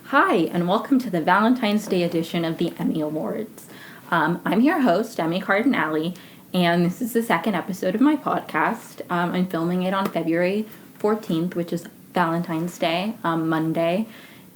Hi, and welcome to the Valentine's Day edition of the Emmy Awards. I'm your host, Emmy Cardinale, and this is the second episode of my podcast. I'm filming it on February 14th, which is Valentine's Day, Monday,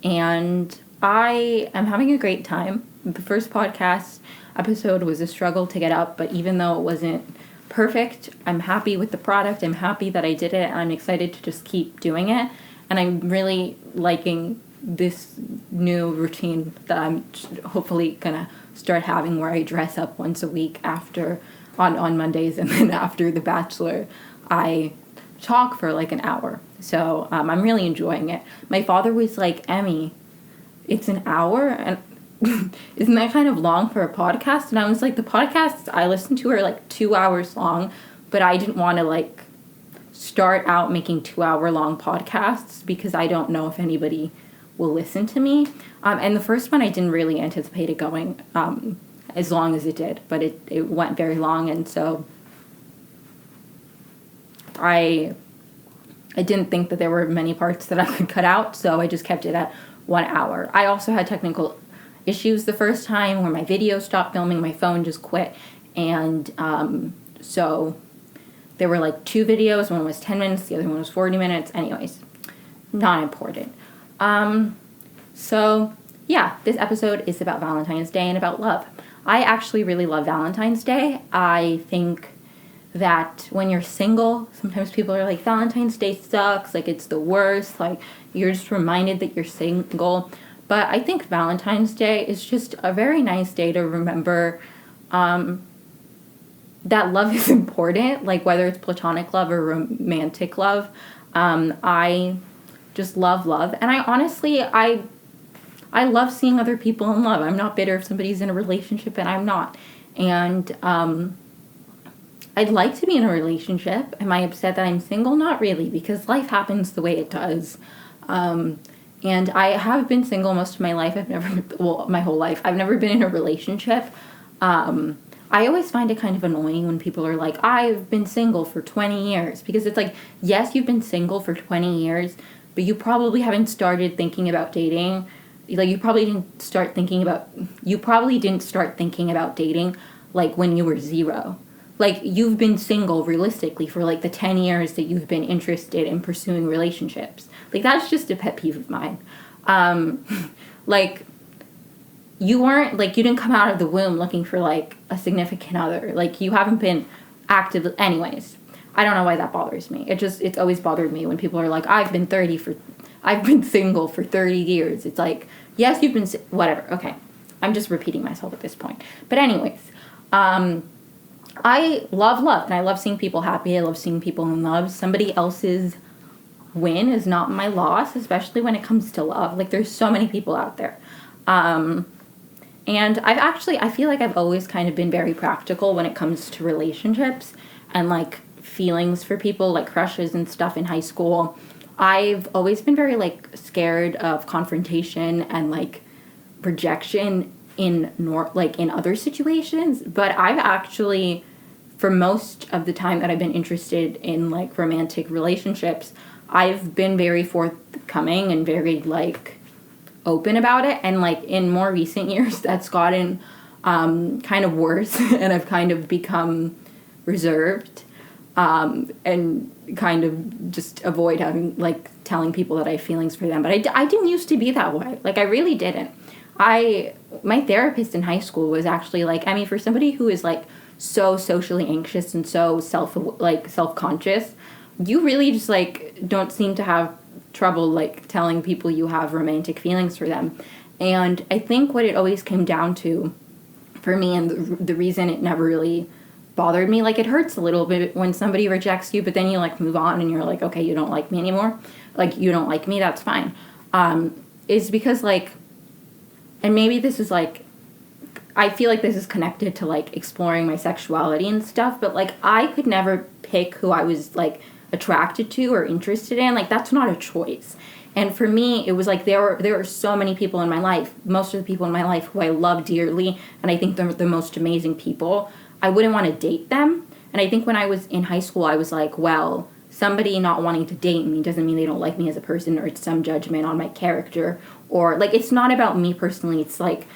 and I am having a great time. The first podcast episode was a struggle to get up, but even though it wasn't perfect, I'm happy with the product, I'm happy that I did it, and I'm excited to just keep doing it, and I'm really liking this new routine that I'm hopefully gonna start having, where I dress up once a week after on Mondays, and then after The Bachelor I talk for like an hour. So I'm really enjoying it. My father was like, Emmy, it's an hour, and isn't that kind of long for a podcast? And I was like, the podcasts I listen to are like 2 hours long, but I didn't want to like start out making 2-hour long podcasts because I don't know if anybody will listen to me. And the first one, I didn't really anticipate it going as long as it did, but it went very long, and so I didn't think that there were many parts that I could cut out, so I just kept it at 1 hour. I also had technical issues the first time where my video stopped filming, my phone just quit, and so there were like 2 videos. One was 10 minutes, the other one was 40 minutes. Anyways, not important. So yeah, this episode is about Valentine's Day and about love. I actually really love Valentine's Day. I think that when you're single, sometimes people are like, Valentine's Day sucks, like it's the worst, like you're just reminded that you're single. But I think Valentine's Day is just a very nice day to remember that love is important, like whether it's platonic love or romantic love. I just love, and I honestly, I love seeing other people in love. I'm not bitter if somebody's in a relationship and I'm not. And I'd like to be in a relationship. Am I upset that I'm single? Not really, because life happens the way it does. And I have been single most of my life. My whole life. I've never been in a relationship. I always find it kind of annoying when people are like, I've been single for 20 years. Because it's like, yes, you've been single for 20 years, but you probably haven't started thinking about dating. Like, you probably didn't start thinking about dating, like, when you were 0. Like, you've been single, realistically, for, like, the 10 years that you've been interested in pursuing relationships. Like, that's just a pet peeve of mine. Like, you didn't come out of the womb looking for, like, a significant other. Like, you haven't been active. Anyways, I don't know why that bothers me. It's always bothered me when people are like, I've been single for 30 years. It's like, yes, you've been, whatever. Okay. I'm just repeating myself at this point. But anyways, I love love, and I love seeing people happy. I love seeing people in love. Somebody else's win is not my loss, especially when it comes to love. Like, there's so many people out there. And I feel like I've always kind of been very practical when it comes to relationships and, like, feelings for people, like crushes and stuff in high school. I've always been very, like, scared of confrontation and, like, rejection in other situations, but I've actually, for most of the time that I've been interested in, like, romantic relationships, I've been very forthcoming and very, like, open about it, and, like, in more recent years that's gotten kind of worse, and I've kind of become reserved, and kind of just avoid having, like, telling people that I have feelings for them. But I didn't used to be that way. Like, I really didn't. My therapist in high school was actually like, I mean, for somebody who is, like, so socially anxious and so self-conscious, you really just, like, don't seem to have trouble, like, telling people you have romantic feelings for them. And I think what it always came down to for me, and the reason it never really bothered me, like, it hurts a little bit when somebody rejects you, but then you, like, move on and you're like, okay, you don't like me anymore, like, you don't like me, that's fine, is because, like, and maybe this is, like, I feel like this is connected to, like, exploring my sexuality and stuff, but, like, I could never pick who I was, like, attracted to or interested in. Like, that's not a choice. And for me, it was like there were so many people in my life, most of the people in my life who I love dearly, and I think they're the most amazing people. I wouldn't want to date them. And I think when I was in high school, I was like, well, somebody not wanting to date me doesn't mean they don't like me as a person, or it's some judgment on my character, or like, it's not about me personally. It's like,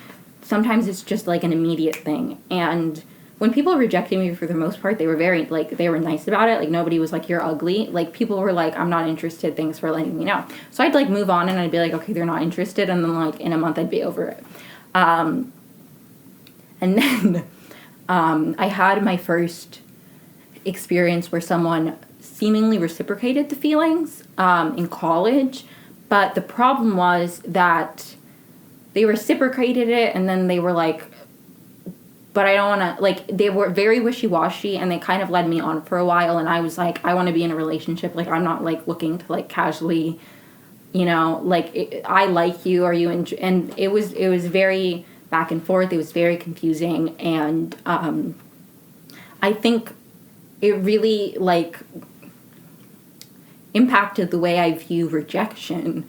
sometimes it's just like an immediate thing. And when people rejected me, for the most part, they were very, like, they were nice about it. Like, nobody was like, you're ugly. Like, people were like, I'm not interested, thanks for letting me know. So I'd like move on, and I'd be like, okay, they're not interested, and then like in a month I'd be over it. And then I had my first experience where someone seemingly reciprocated the feelings in college, but the problem was that they reciprocated it, and then they were like, but I don't want to, like, they were very wishy-washy, and they kind of led me on for a while, and I was like, I want to be in a relationship. Like, I'm not, like, looking to, like, casually, you know, like, I like you, are you, and it was very back and forth. It was very confusing, and I think it really, like, impacted the way I view rejection,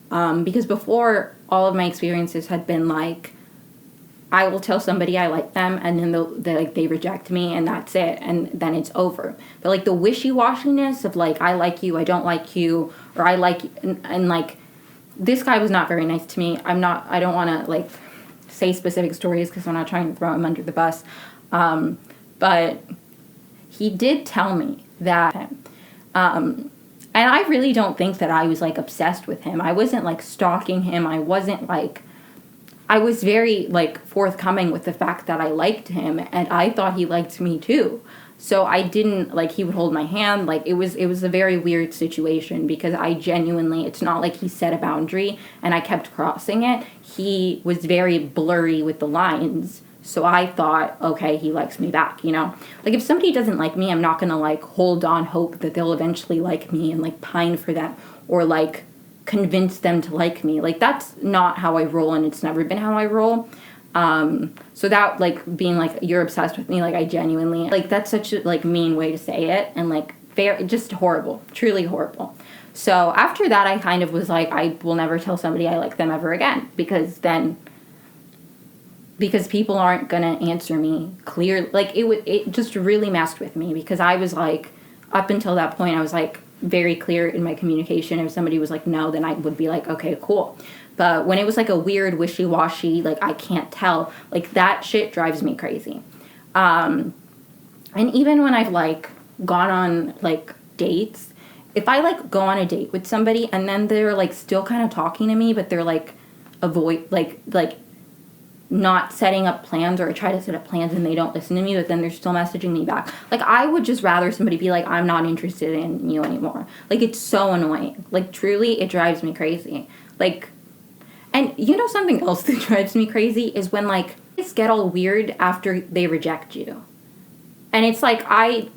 because before, all of my experiences had been, like, I will tell somebody I like them, and then they reject me, and that's it, and then it's over. But, like, the wishy-washiness of, like, I like you, I don't like you, or I like, and like, this guy was not very nice to me. I don't want to, like, say specific stories, because I'm not trying to throw him under the bus, but he did tell me that, and I really don't think that I was, like, obsessed with him. I wasn't, like, stalking him. I wasn't, like, I was very, like, forthcoming with the fact that I liked him, and I thought he liked me too. So I didn't, like, he would hold my hand. Like, it was a very weird situation, because I genuinely, it's not like he set a boundary and I kept crossing it. He was very blurry with the lines. So I thought, okay, he likes me back, you know? Like, if somebody doesn't like me, I'm not gonna, like, hold on hope that they'll eventually like me and, like, pine for that, or, like, convince them to like me. Like, that's not how I roll, and it's never been how I roll. So that, like, being like, you're obsessed with me, like, I genuinely, like, that's such a, like, mean way to say it, and, like, just horrible, truly horrible. So after that, I kind of was like, I will never tell somebody I like them ever again, because people aren't gonna answer me clear. Like, it just really messed with me, because I was like, up until that point, I was like very clear in my communication. If somebody was like no, then I would be like, okay, cool. But when it was like a weird wishy-washy, like, I can't tell, like, that shit drives me crazy. And even when I've, like, gone on, like, dates, if I, like, go on a date with somebody and then they're, like, still kind of talking to me, but they're, like, not setting up plans, or I try to set up plans and they don't listen to me, but then they're still messaging me back. Like, I would just rather somebody be like, I'm not interested in you anymore. Like, it's so annoying. Like, truly, it drives me crazy. Like, and you know something else that drives me crazy is when, like, things get all weird after they reject you. And it's like, I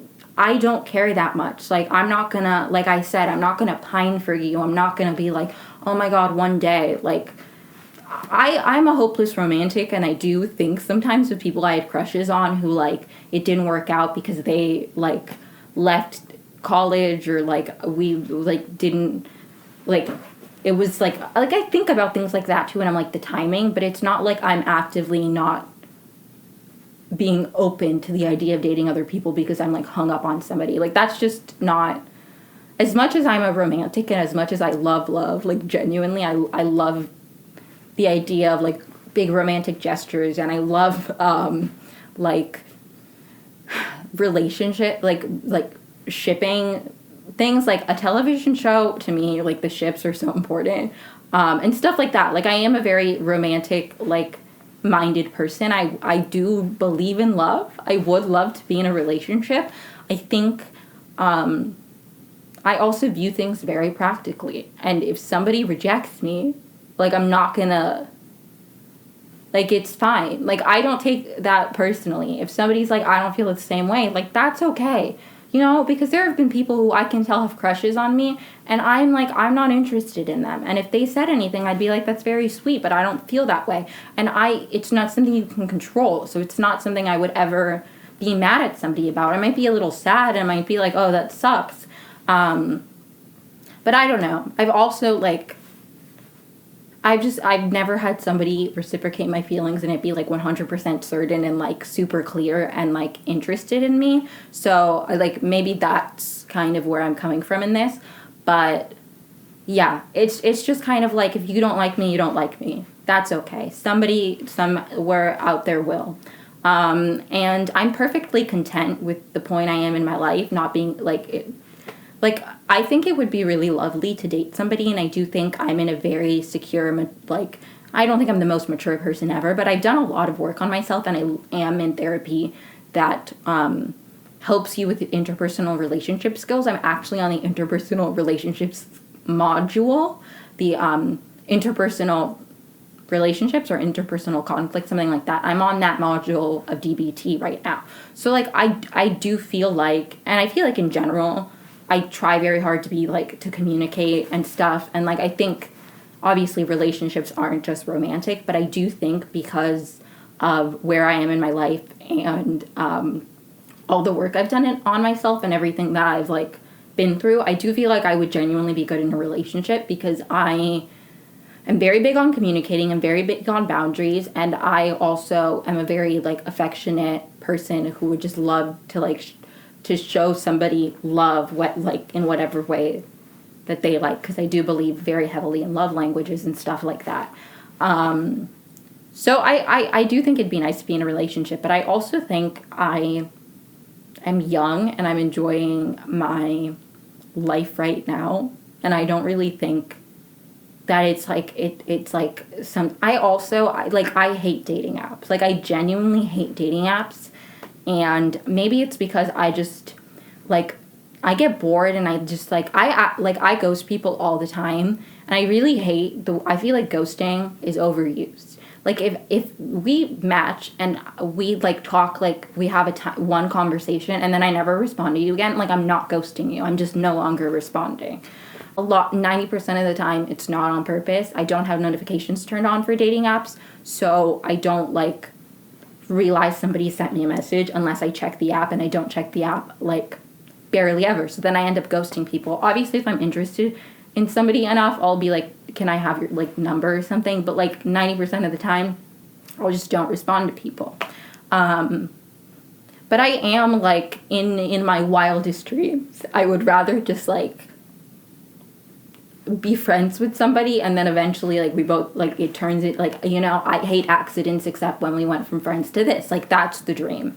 don't care that much. Like, I'm not gonna, like I said, I'm not gonna pine for you. I'm not gonna be like, oh my God, one day. Like, I'm a hopeless romantic, and I do think sometimes with people I had crushes on who, like, it didn't work out because they, like, left college, or, like, we, like, didn't, like, it was, like, I think about things like that, too, and I'm like, the timing, but it's not like I'm actively not being open to the idea of dating other people because I'm, like, hung up on somebody. Like, that's just not, as much as I'm a romantic and as much as I love, like, genuinely, I love the idea of, like, big romantic gestures, and I love, like, relationship, like, shipping things. Like, a television show, to me, like, the ships are so important, and stuff like that. Like, I am a very romantic, like, minded person. I do believe in love. I would love to be in a relationship. I think, I also view things very practically, and if somebody rejects me, like, I'm not gonna, like, it's fine. Like, I don't take that personally. If somebody's like, I don't feel the same way, like, that's okay. You know, because there have been people who I can tell have crushes on me, and I'm like, I'm not interested in them. And if they said anything, I'd be like, that's very sweet, but I don't feel that way. And it's not something you can control, so it's not something I would ever be mad at somebody about. I might be a little sad, and I might be like, oh, that sucks. But I don't know. I've also, like, I've never had somebody reciprocate my feelings and it be like 100% certain and like super clear and like interested in me. So like maybe that's kind of where I'm coming from in this. But yeah, it's just kind of like, if you don't like me, you don't like me. That's okay. Somebody somewhere out there will. And I'm perfectly content with the point I am in my life, not being like, I think it would be really lovely to date somebody, and I do think I'm in a very secure, like, I don't think I'm the most mature person ever, but I've done a lot of work on myself, and I am in therapy that helps you with interpersonal relationship skills. I'm actually on the interpersonal relationships module, the interpersonal relationships or interpersonal conflict, something like that. I'm on that module of DBT right now. So, like, I do feel like, and I feel like in general, I try very hard to be, like, to communicate and stuff. And, like, I think, obviously, relationships aren't just romantic, but I do think because of where I am in my life and all the work I've done on myself and everything that I've, like, been through, I do feel like I would genuinely be good in a relationship because I'm very big on communicating. I'm very big on boundaries. And I also am a very, like, affectionate person who would just love to, like, to show somebody love, like, in whatever way that they like, because I do believe very heavily in love languages and stuff like that. So I do think it'd be nice to be in a relationship, but I also think I am young and I'm enjoying my life right now, and I don't really think that it's like it's like some. I hate dating apps. Like, I genuinely hate dating apps. And maybe it's because I just, like, I get bored and I just, like, I ghost people all the time. And I really hate, I feel like ghosting is overused. Like, if we match and we, like, talk, like, we have one conversation and then I never respond to you again, like, I'm not ghosting you. I'm just no longer responding. 90% of the time, it's not on purpose. I don't have notifications turned on for dating apps. So I don't, like, realize somebody sent me a message unless I check the app, and I don't check the app, like, barely ever. So then I end up ghosting people. Obviously, if I'm interested in somebody enough, I'll be like, can I have your, like, number or something? But, like, 90% of the time, I just don't respond to people. But I am, like, in my wildest dreams, I would rather just, like, be friends with somebody and then eventually, like, we both, like, it turns it, like, you know, I hate accidents except when we went from friends to this. Like, that's the dream.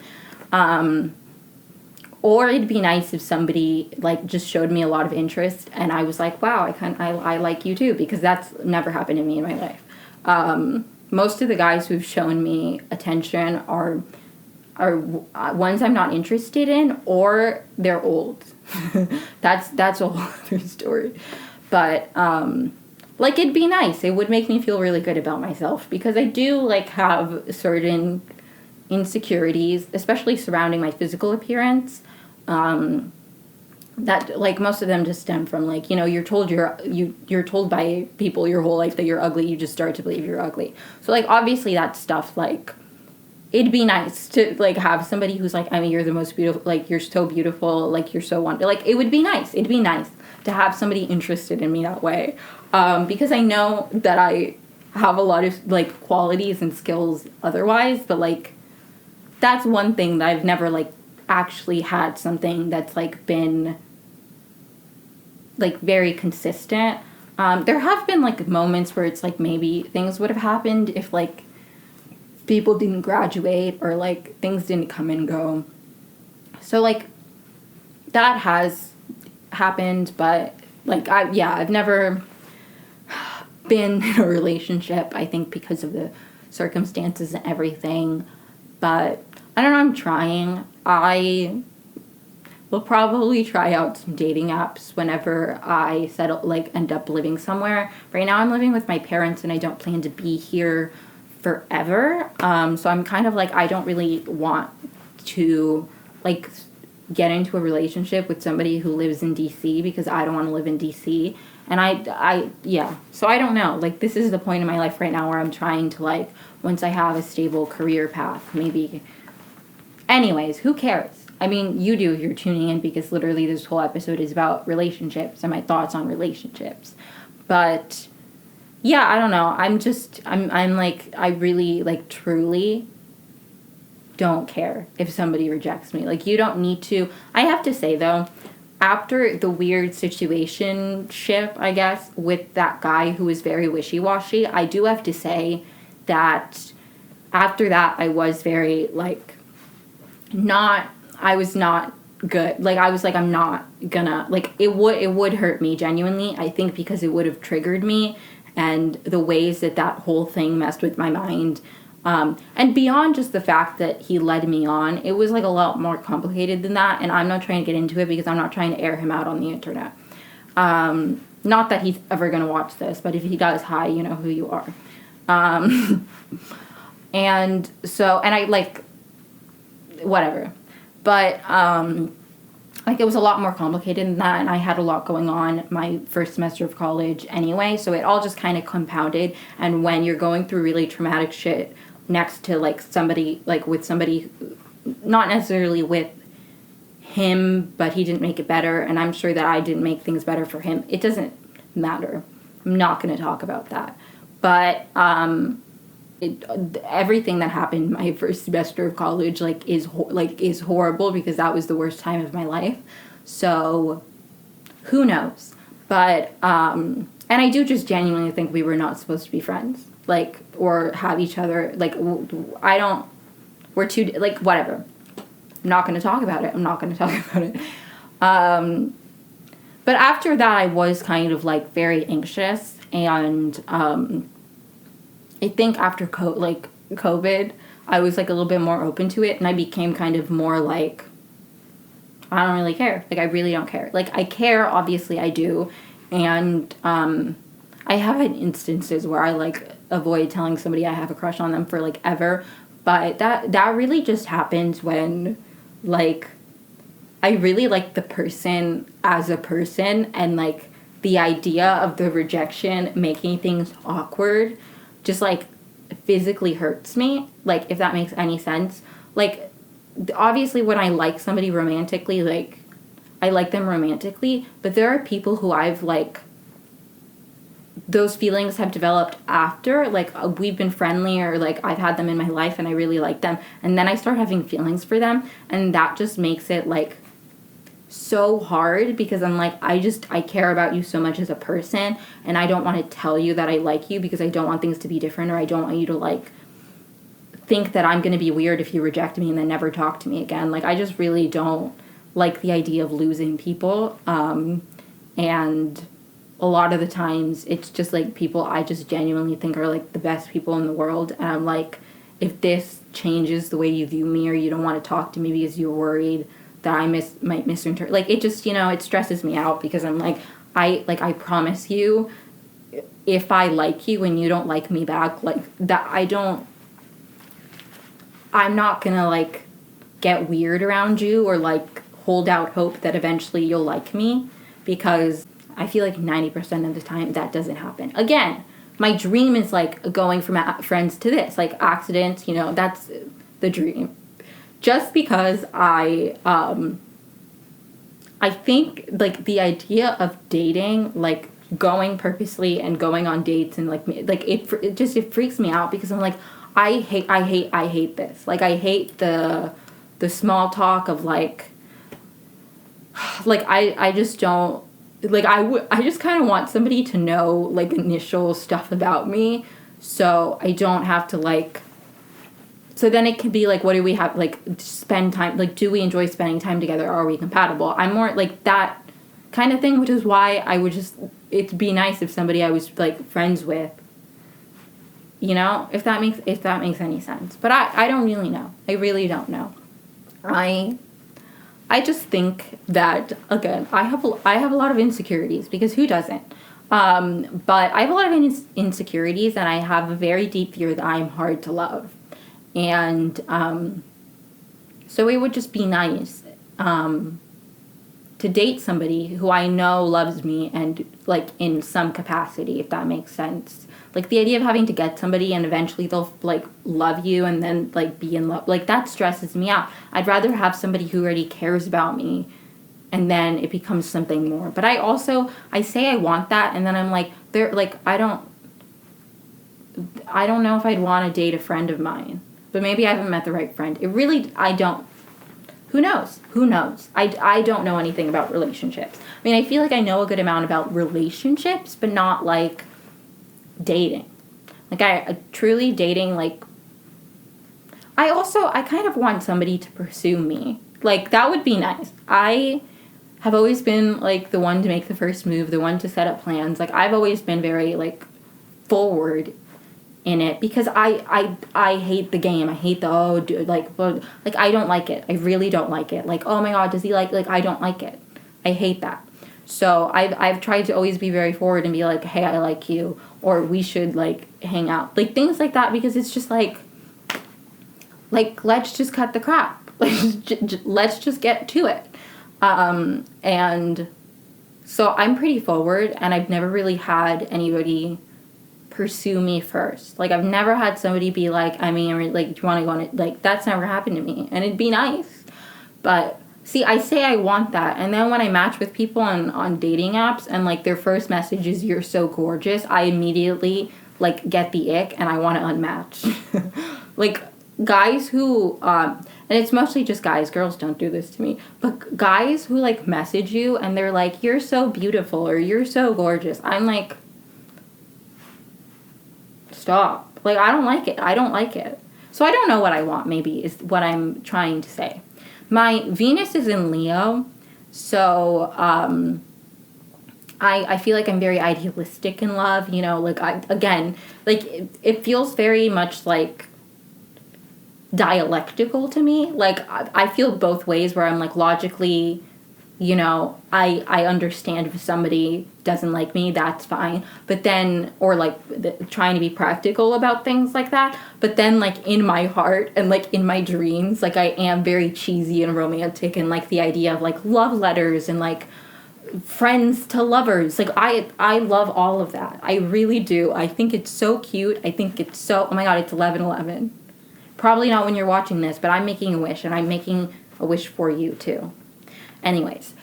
Or it'd be nice if somebody, like, just showed me a lot of interest and I was like, wow, I like you too, because that's never happened to me in my life. Most of the guys who've shown me attention are ones I'm not interested in, or they're old. That's a whole other story. But, like, it'd be nice. It would make me feel really good about myself because I do, like, have certain insecurities, especially surrounding my physical appearance, that, like, most of them just stem from, like, you know, you're told by people your whole life that you're ugly. You just start to believe you're ugly. So, like, obviously that stuff, like, it'd be nice to, like, have somebody who's like, I mean, you're the most beautiful, like, you're so beautiful, like, you're so wonderful. Like, it would be nice. It'd be nice to have somebody interested in me that way. Because I know that I have a lot of, like, qualities and skills otherwise, but, like, that's one thing that I've never, like, actually had something that's, like, been, like, very consistent. There have been, like, moments where it's, like, maybe things would have happened if, like, people didn't graduate or, like, things didn't come and go. So, like, that has happened, but, like, I've never been in a relationship, I think, because of the circumstances and everything. But I don't know, I'm trying. I will probably try out some dating apps whenever I settle, like, end up living somewhere. Right now I'm living with my parents and I don't plan to be here forever. So I'm kind of like, I don't really want to, like, get into a relationship with somebody who lives in DC because I don't want to live in DC. And so I don't know. Like, this is the point in my life right now where I'm trying to, like, once I have a stable career path, maybe. Anyways, who cares? I mean, you do if you're tuning in, because literally this whole episode is about relationships and my thoughts on relationships. But yeah, I don't know. I'm like, I really, like, truly don't care if somebody rejects me. Like, you don't need to. I have to say, though, after the weird situationship, I guess, with that guy who was very wishy-washy, I do have to say that after that, I was very, like, I was not good. Like, I was like, I'm not gonna, like, it would hurt me genuinely, I think, because it would have triggered me, and the ways that whole thing messed with my mind. And beyond just the fact that he led me on, it was, like, a lot more complicated than that, and I'm not trying to get into it because I'm not trying to air him out on the internet. Not that he's ever gonna watch this, but if he does, hi, you know who you are. And so, and I, like, whatever. But, like, it was a lot more complicated than that, and I had a lot going on my first semester of college anyway, so it all just kind of compounded, and when you're going through really traumatic shit next to, like, somebody, like, with somebody, not necessarily with him, but he didn't make it better, and I'm sure that I didn't make things better for him, it doesn't matter. I'm not going to talk about that. But, everything that happened my first semester of college, like, is horrible, because that was the worst time of my life. So who knows? But and I do just genuinely think we were not supposed to be friends, like, or have each other, like, we're too, like, whatever. I'm not going to talk about it. But after that, I was kind of, like, very anxious, and I think after COVID, I was, like, a little bit more open to it, and I became kind of more like, I don't really care. Like, I really don't care. Like, I care, obviously I do, and I have had instances where I, like, avoid telling somebody I have a crush on them for, like, ever, but that really just happens when, like, I really like the person as a person, and, like, the idea of the rejection making things awkward just, like, physically hurts me, like, if that makes any sense. Like, obviously when I like somebody romantically, like, I like them romantically, but there are people who I've, like, those feelings have developed after, like, we've been friendly, or, like, I've had them in my life and I really like them, and then I start having feelings for them, and that just makes it, like, so hard, because I'm like, I care about you so much as a person, and I don't want to tell you that I like you, because I don't want things to be different, or I don't want you to, like, think that I'm going to be weird if you reject me and then never talk to me again. Like, I just really don't like the idea of losing people, and a lot of the times it's just, like, people I just genuinely think are, like, the best people in the world, and I'm like, if this changes the way you view me, or you don't want to talk to me because you're worried that I might misinterpret, like, it just, you know, it stresses me out, because I'm like, I promise you, if I like you and you don't like me back, like, that, I'm not gonna, like, get weird around you, or, like, hold out hope that eventually you'll like me, because I feel like 90% of the time that doesn't happen. Again, my dream is, like, going from friends to this, like, accidents, you know, that's the dream. Just because I think, like, the idea of dating, like, going purposely and going on dates, and, like, it freaks me out, because I'm like, I hate this. Like, I hate the small talk of, like, I just don't, like, I just kind of want somebody to know, like, initial stuff about me, so I don't have to, like, so then it can be, like, what do we have, like, spend time, like, do we enjoy spending time together, are we compatible? I'm more, like, that kind of thing, which is why I would just, it'd be nice if somebody I was, like, friends with, you know, if that makes any sense. But I don't really know. I really don't know. I just think that, again, I have a lot of insecurities, because who doesn't? But I have a lot of insecurities, and I have a very deep fear that I'm hard to love. And so it would just be nice to date somebody who I know loves me, and, like, in some capacity, if that makes sense. Like, the idea of having to get somebody and eventually they'll, like, love you and then, like, be in love, like, that stresses me out. I'd rather have somebody who already cares about me, and then it becomes something more. But I say I want that, and then I'm like, I don't I don't know if I'd want to date a friend of mine. But maybe I haven't met the right friend. I don't. Who knows? Who knows? I don't know anything about relationships. I mean, I feel like I know a good amount about relationships, but not, like, dating. Like, I truly dating, like, I kind of want somebody to pursue me. Like, that would be nice. I have always been, like, the one to make the first move, the one to set up plans. Like, I've always been very, like, forward in it because I hate the game. I hate the, dude, like, I don't like it. I really don't like it. Like, oh my God, does he like, I don't like it. I hate that. So I've tried to always be very forward and be like, hey, I like you, or we should, like, hang out. Like, things like that, because it's just like, let's just cut the crap. Let's just get to it. And so I'm pretty forward, and I've never really had anybody pursue me first. Like, I've never had somebody be like, I mean, like, do you want to go on it? Like, that's never happened to me, and it'd be nice. But see, I say I want that, and then when I match with people on dating apps, and, like, their first message is, you're so gorgeous, I immediately, like, get the ick, and I want to unmatch. Like, guys who, and it's mostly just guys, girls don't do this to me, but guys who, like, message you, and they're like, you're so beautiful, or you're so gorgeous, I'm like, stop. Like, I don't like it. I don't like it. So I don't know what I want, maybe, is what I'm trying to say. My Venus is in Leo, so I feel like I'm very idealistic in love, you know, like, it feels very much, like, dialectical to me. Like, I feel both ways, where I'm, like, logically, you know, I understand if somebody doesn't like me, that's fine. But then, or, like, trying to be practical about things like that. But then, like, in my heart and, like, in my dreams, like, I am very cheesy and romantic, and, like, the idea of, like, love letters and, like, friends to lovers. Like, I love all of that. I really do. I think it's so cute. I think it's so, oh my God, it's 11/11. Probably not when you're watching this, but I'm making a wish, and I'm making a wish for you too. Anyways,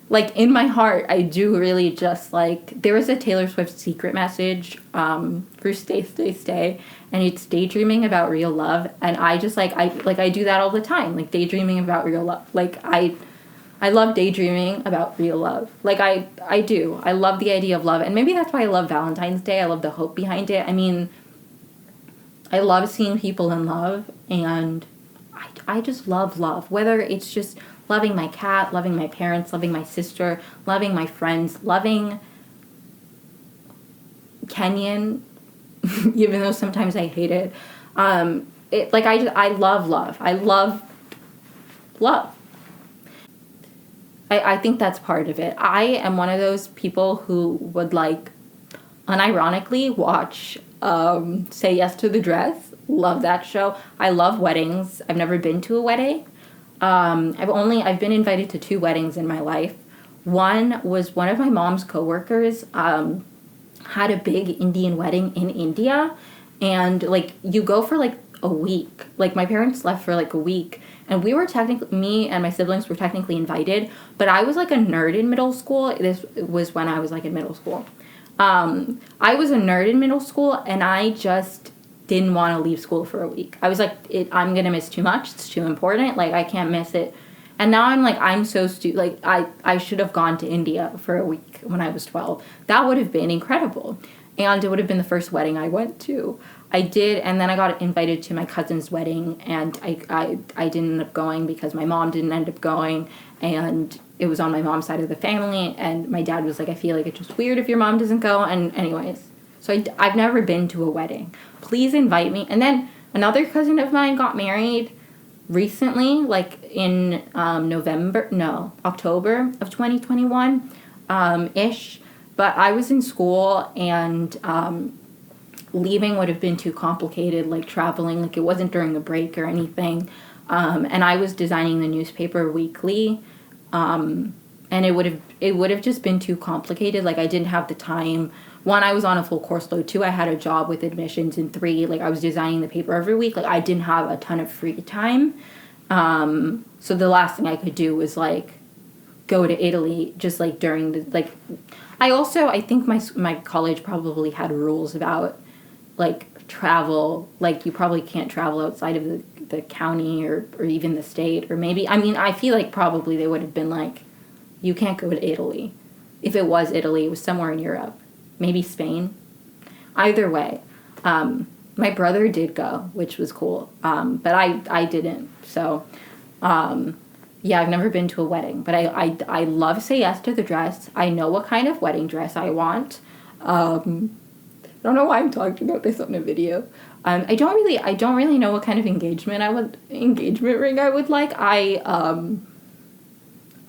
like, in my heart, I do really just, like, there was a Taylor Swift secret message for Stay, Stay, Stay, and it's daydreaming about real love, and I just, I do that all the time, like, daydreaming about real love. Like, I love daydreaming about real love. Like, I do. I love the idea of love, and maybe that's why I love Valentine's Day. I love the hope behind it. I mean, I love seeing people in love, and I just love love, whether it's just loving my cat, loving my parents, loving my sister, loving my friends, loving Kenyan, even though sometimes I hate it. I love love. I love love. I think that's part of it. I am one of those people who would, like, unironically watch Say Yes to the Dress. Love that show. I love weddings. I've never been to a wedding. I've been invited to 2 weddings in my life. One was one of my mom's coworkers had a big Indian wedding in India, and, like, you go for, like, a week. Like, my parents left for, like, a week, and me and my siblings were technically invited, but I was, like, a nerd in middle school. This was when I was, like, in middle school. I was a nerd in middle school, and I just didn't want to leave school for a week. I was like, I'm going to miss too much. It's too important. Like, I can't miss it. And now I'm like, I'm so stupid. Like, I should have gone to India for a week when I was 12. That would have been incredible. And it would have been the first wedding I went to. I did, and then I got invited to my cousin's wedding, and I didn't end up going because my mom didn't end up going, and it was on my mom's side of the family, and my dad was like, I feel like it's just weird if your mom doesn't go, and anyways. So I've never been to a wedding. Please invite me. And then another cousin of mine got married recently, like in October of 2021, ish. But I was in school, and leaving would have been too complicated, like traveling, like it wasn't during a break or anything. And I was designing the newspaper weekly, and it would have just been too complicated. Like, I didn't have the time. 1, I was on a full course load. 2, I had a job with admissions. And 3, like, I was designing the paper every week. Like, I didn't have a ton of free time. So the last thing I could do was, like, go to Italy just, like, during the, like, I think my college probably had rules about, like, travel. Like, you probably can't travel outside of the county or even the state. Or maybe, I mean, I feel like probably they would have been like, you can't go to Italy. If it was Italy, it was somewhere in Europe. Maybe Spain. Either way. My brother did go, which was cool. But I didn't. So, yeah, I've never been to a wedding. But I love Say Yes to the Dress. I know what kind of wedding dress I want. I don't know why I'm talking about this on a video. I don't really know what kind of engagement ring I would like.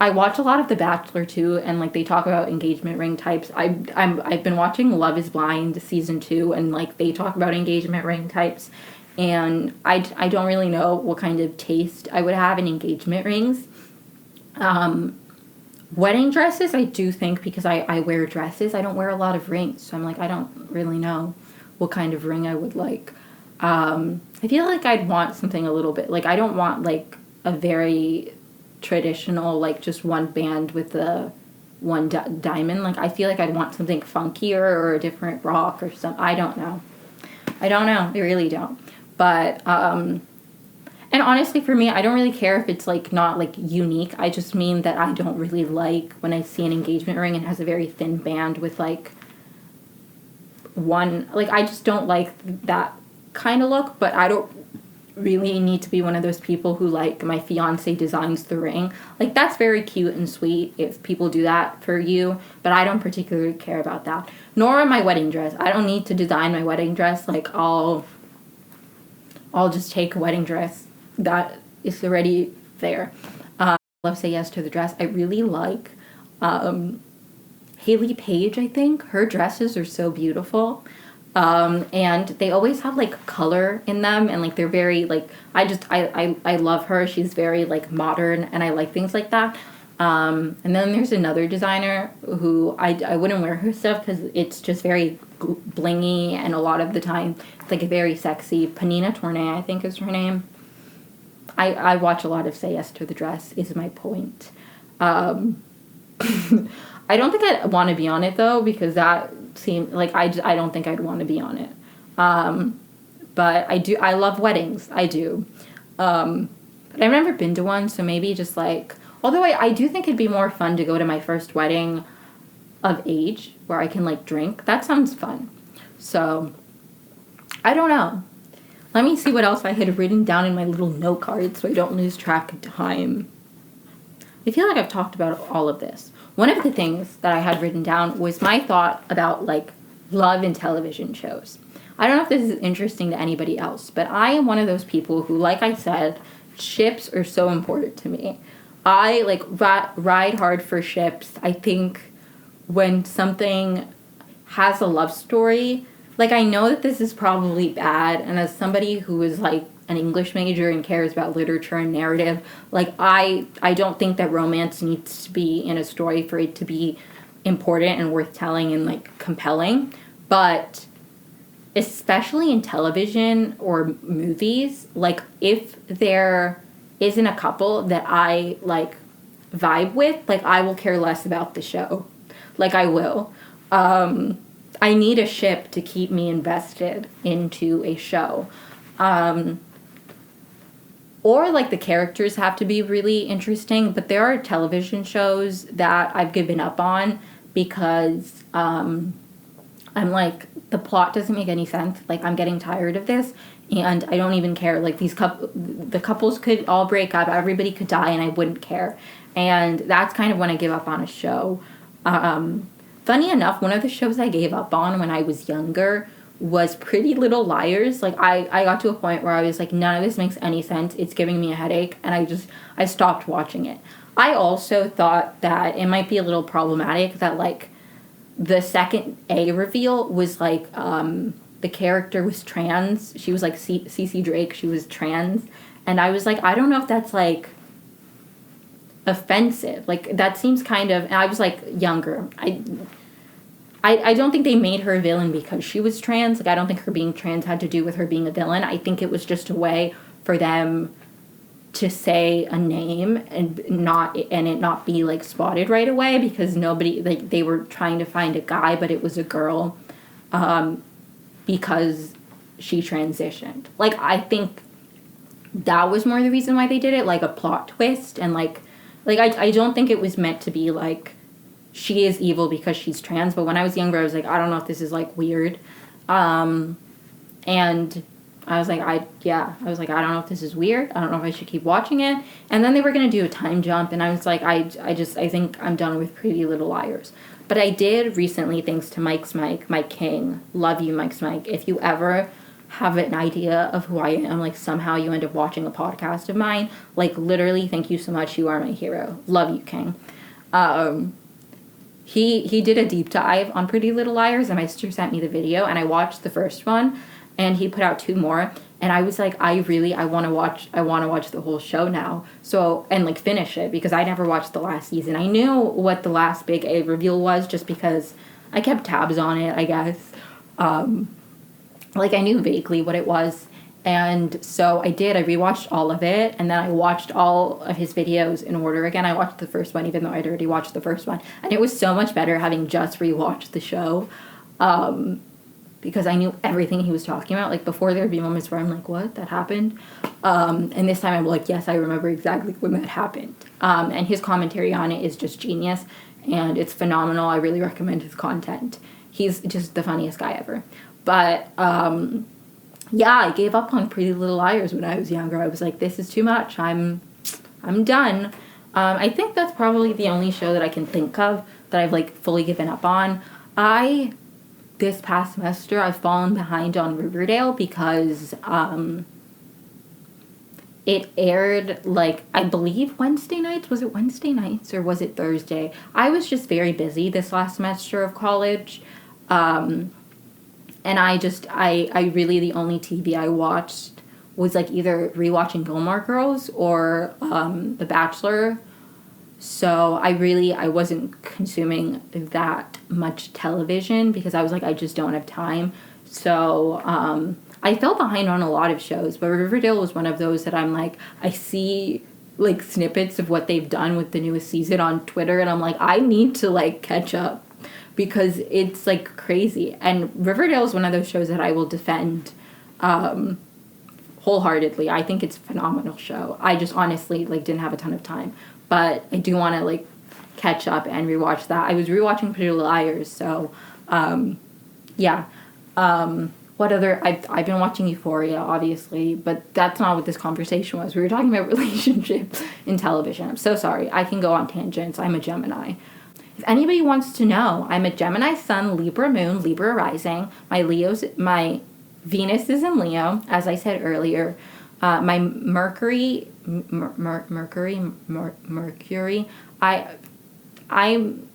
I watch a lot of The Bachelor too, and like they talk about engagement ring types. I've been watching Love Is Blind season 2, and like they talk about engagement ring types, and I don't really know what kind of taste I would have in engagement rings. Wedding dresses, I do think, because I wear dresses, I don't wear a lot of rings, so I'm like, I don't really know what kind of ring I would like. I feel like I'd want something a little bit, like, I don't want like a very traditional, like, just one band with the one diamond. Like, I feel like I'd want something funkier or a different rock or something. I don't know. I really don't. But, and honestly, for me, I don't really care if it's, like, not, like, unique. I just mean that I don't really like when I see an engagement ring and it has a very thin band with, like, one, like, I just don't like that kind of look, but I don't really need to be one of those people who, like, my fiance designs the ring. Like, that's very cute and sweet if people do that for you, but I don't particularly care about that. Nor my wedding dress. I don't need to design my wedding dress. Like, I'll just take a wedding dress that is already there. Love Say Yes to the Dress. I really like Haley Page, I think. Her dresses are so beautiful. And they always have, like, color in them, and, like, they're very, like, I love her. She's very, like, modern, and I like things like that. And then there's another designer who I wouldn't wear her stuff because it's just very blingy, and a lot of the time it's, like, very sexy. Panina Tournay, I think is her name. I watch a lot of Say Yes to the Dress, is my point. I don't think I'd want to be on it, though, because that seems like I don't think I'd want to be on it. But I love weddings. I do. But I've never been to one, so maybe just, like, although I do think it'd be more fun to go to my first wedding of age where I can, like, drink. That sounds fun. So, I don't know. Let me see what else I had written down in my little note card so I don't lose track of time. I feel like I've talked about all of this. One of the things that I had written down was my thought about, like, love in television shows. I don't know if this is interesting to anybody else, but I am one of those people who, like I said, ships are so important to me. I, like, ride hard for ships. I think when something has a love story, like, I know that this is probably bad, and as somebody who is, like, an English major and cares about literature and narrative, like, I don't think that romance needs to be in a story for it to be important and worth telling and, like, compelling. But especially in television or movies, like, if there isn't a couple that I, like, vibe with, like, I will care less about the show. Like, I will. I need a ship to keep me invested into a show. Or, like, the characters have to be really interesting, but there are television shows that I've given up on because I'm like, the plot doesn't make any sense. Like, I'm getting tired of this, and I don't even care. Like, the couples could all break up, everybody could die, and I wouldn't care. And that's kind of when I give up on a show. Funny enough, one of the shows I gave up on when I was younger was Pretty Little Liars. Like, I got to a point where I was like, none of this makes any sense. It's giving me a headache, and I stopped watching it. I also thought that it might be a little problematic that, like, the second A reveal was, like, the character was trans. She was, like, Cece Drake. She was trans. And I was like, I don't know if that's, like, offensive. Like, that seems kind of... And I was, like, younger. I don't think they made her a villain because she was trans. Like, I don't think her being trans had to do with her being a villain. I think it was just a way for them to say a name and it not be like spotted right away, because nobody, like, they were trying to find a guy, but it was a girl, because she transitioned. Like, I think that was more the reason why they did it, like a plot twist, and like I don't think it was meant to be like she is evil because she's trans. But when I was younger, I was like, I don't know if this is like weird, and I was like, I don't know if this is weird. I don't know if I should keep watching it. And then they were gonna do a time jump, and I was like, I think I'm done with Pretty Little Liars. But I did recently, thanks to Mike King. Love you, Mike. If you ever have an idea of who I am, like somehow you end up watching a podcast of mine, like literally, thank you so much. You are my hero. Love you, King. He did a deep dive on Pretty Little Liars, and my sister sent me the video, and I watched the first one, and he put out 2 more, and I was like, I want to watch the whole show now. So, and like finish it, because I never watched the last season. I knew what the last big A reveal was just because I kept tabs on it, I guess. Like I knew vaguely what it was. And so I rewatched all of it, and then I watched all of his videos in order again. I watched the first one, even though I'd already watched the first one. And it was so much better having just rewatched the show. Because I knew everything he was talking about. Like, before there would be moments where I'm like, what? That happened? And this time I'm like, yes, I remember exactly when that happened. And his commentary on it is just genius, and it's phenomenal. I really recommend his content. He's just the funniest guy ever. But, yeah, I gave up on Pretty Little Liars when I was younger. I was like, this is too much. I'm done. I think that's probably the only show that I can think of that I've, like, fully given up on. This past semester, I've fallen behind on Riverdale because it aired, like, I believe Wednesday nights. Was it Wednesday nights or was it Thursday? I was just very busy this last semester of college. And I really, the only TV I watched was, like, either rewatching Gilmore Girls or The Bachelor. So I wasn't consuming that much television because I was like, I just don't have time. So I fell behind on a lot of shows, but Riverdale was one of those that I'm like, I see like snippets of what they've done with the newest season on Twitter, and I'm like, I need to like catch up because it's like crazy. And Riverdale is one of those shows that I will defend wholeheartedly. I think it's a phenomenal show. I just honestly like didn't have a ton of time. But I do want to, like, catch up and rewatch that. I was rewatching Pretty Little Liars, so, yeah. What other... I've been watching Euphoria, obviously, but that's not what this conversation was. We were talking about relationships in television. I'm so sorry. I can go on tangents. I'm a Gemini. If anybody wants to know, I'm a Gemini Sun, Libra Moon, Libra Rising. My Venus is in Leo, as I said earlier. My Mercury, I'm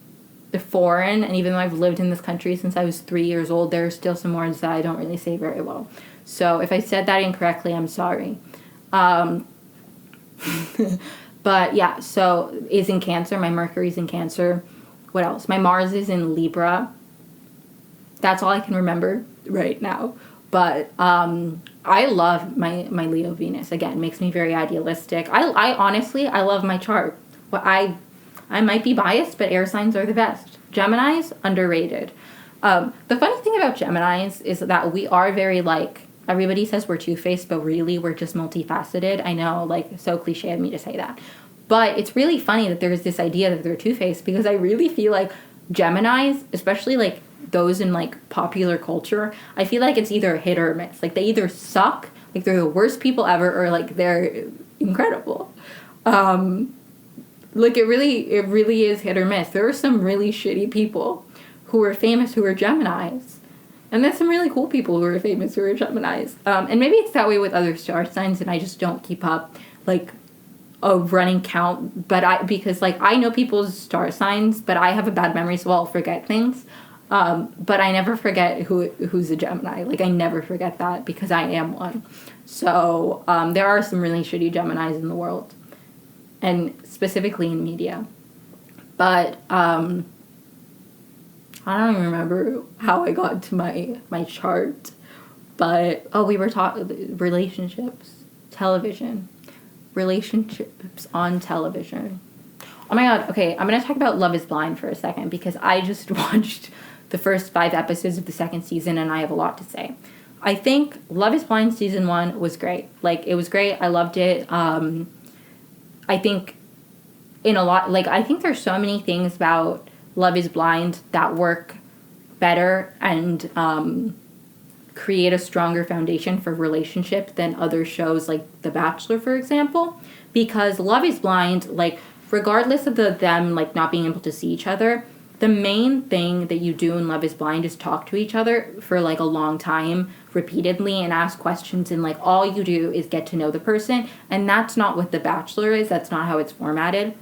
foreign, and even though I've lived in this country since I was 3 years old, there are still some words that I don't really say very well. So if I said that incorrectly, I'm sorry. But yeah, so is in Cancer. My Mercury's in Cancer. What else? My Mars is in Libra. That's all I can remember right now. But I love my Leo Venus. Again, makes me very idealistic. I honestly, I love my chart. But I might be biased, but air signs are the best. Geminis, underrated. The funny thing about Geminis is that we are very, like, everybody says we're two-faced, but really we're just multifaceted. I know, like, so cliche of me to say that. But it's really funny that there's this idea that they're two-faced, because I really feel like Geminis, especially, like, those in, like, popular culture, I feel like it's either hit or miss. Like, they either suck, like, they're the worst people ever, or, like, they're incredible. Like, it really is hit or miss. There are some really shitty people who are famous who are Geminis. And there's some really cool people who are famous who are Geminis. And maybe it's that way with other star signs, and I just don't keep up, like, a running count. But because, like, I know people's star signs, but I have a bad memory, so I'll forget things. But I never forget who's a Gemini. Like, I never forget that because I am one. So, there are some really shitty Geminis in the world. And specifically in media. But, I don't even remember how I got to my chart. But, we were talking relationships, television, relationships on television. Oh my god, okay, I'm going to talk about Love is Blind for a second because I just watched the first 5 episodes of the second season and I have a lot to say. I think Love is Blind season 1 was great. Like, it was great. I loved it. I think I think there's so many things about Love is Blind that work better and create a stronger foundation for relationship than other shows like The Bachelor, for example. Because Love is Blind, like, regardless of them like not being able to see each other, the main thing that you do in Love is Blind is talk to each other for like a long time, repeatedly, and ask questions, and like all you do is get to know the person, and that's not what The Bachelor is. That's not how it's formatted.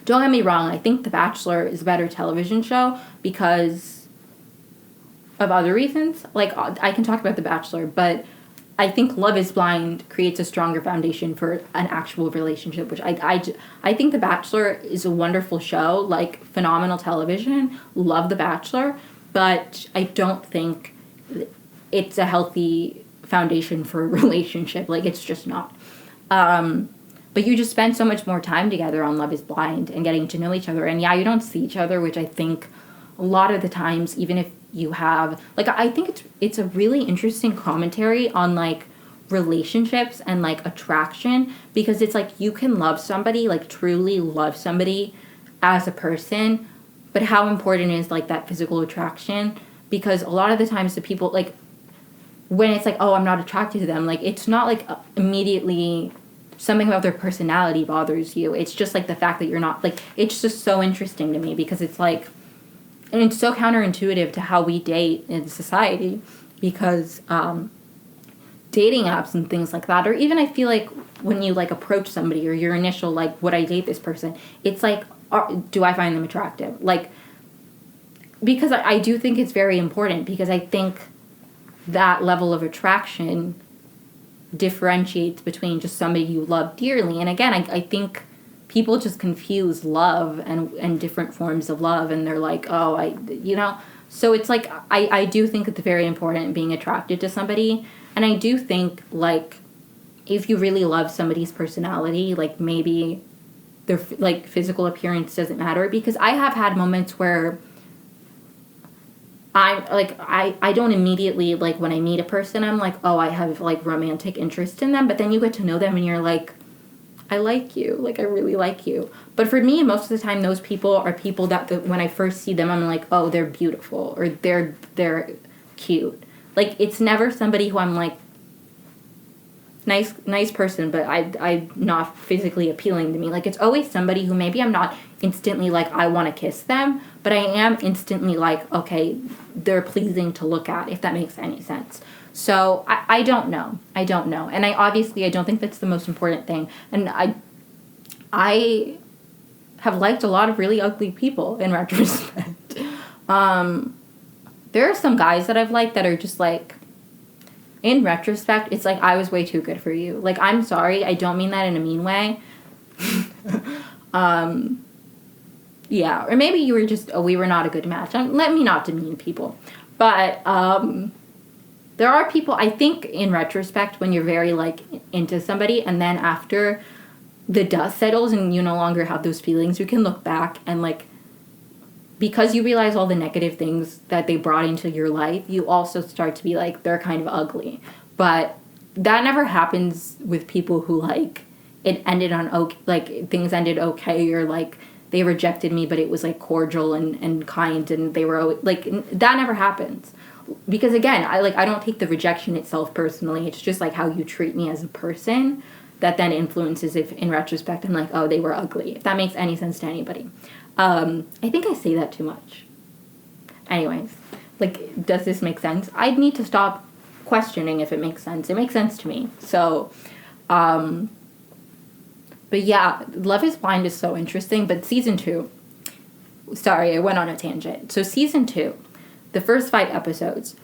Don't get me wrong, I think The Bachelor is a better television show because of other reasons. Like, I can talk about The Bachelor, but I think Love is Blind creates a stronger foundation for an actual relationship, which I think The Bachelor is a wonderful show, like, phenomenal television. Love The Bachelor, but I don't think it's a healthy foundation for a relationship. Like, it's just not. But you just spend so much more time together on Love is Blind and getting to know each other. And yeah, you don't see each other, which I think a lot of the times, even if you have, like, I think it's a really interesting commentary on, like, relationships and, like, attraction, because it's like you can love somebody, like, truly love somebody as a person, but how important is, like, that physical attraction? Because a lot of the times the people, like, when it's like, oh, I'm not attracted to them, like, it's not, like, immediately something about their personality bothers you. It's just, like, the fact that you're not, like, it's just so interesting to me because it's, like, and it's so counterintuitive to how we date in society, because dating apps and things like that, or even I feel like when you, like, approach somebody or your initial, like, would I date this person? It's like, do I find them attractive? Like, because I do think it's very important, because I think that level of attraction differentiates between just somebody you love dearly. And again, I think people just confuse love and different forms of love, and they're like, oh, so it's like, I do think it's very important being attracted to somebody. And I do think, like, if you really love somebody's personality, like, maybe their, like, physical appearance doesn't matter, because I have had moments where I don't immediately, like, when I meet a person, I'm like, oh, I have, like, romantic interest in them, but then you get to know them and you're like, I like you. Like, I really like you. But for me, most of the time, those people are people that when I first see them, I'm like, oh, they're beautiful, or they're cute. Like, it's never somebody who I'm like, nice person, but I'm not physically appealing to me. Like, it's always somebody who maybe I'm not instantly like, I want to kiss them, but I am instantly like, okay, they're pleasing to look at, if that makes any sense. So I don't know. And I don't think that's the most important thing. And I have liked a lot of really ugly people in retrospect. There are some guys that I've liked that are just like, in retrospect, it's like, I was way too good for you. Like, I'm sorry. I don't mean that in a mean way. Yeah. Or maybe you were just, we were not a good match. Let me not demean people. But, there are people, I think, in retrospect, when you're very, like, into somebody, and then after the dust settles and you no longer have those feelings, you can look back and, like, because you realize all the negative things that they brought into your life, you also start to be like, they're kind of ugly. But that never happens with people who, like, it ended on, okay, like, things ended okay, or, like, they rejected me, but it was, like, cordial and kind, and they were, like, that never happens. Because, again, I don't take the rejection itself personally. It's just, like, how you treat me as a person that then influences if, in retrospect, I'm like, oh, they were ugly. If that makes any sense to anybody. I think I say that too much. Anyways, like, does this make sense? I'd need to stop questioning if it makes sense. It makes sense to me. So, but yeah, Love is Blind is so interesting. But season 2, sorry, I went on a tangent. So season 2, the first 5 episodes,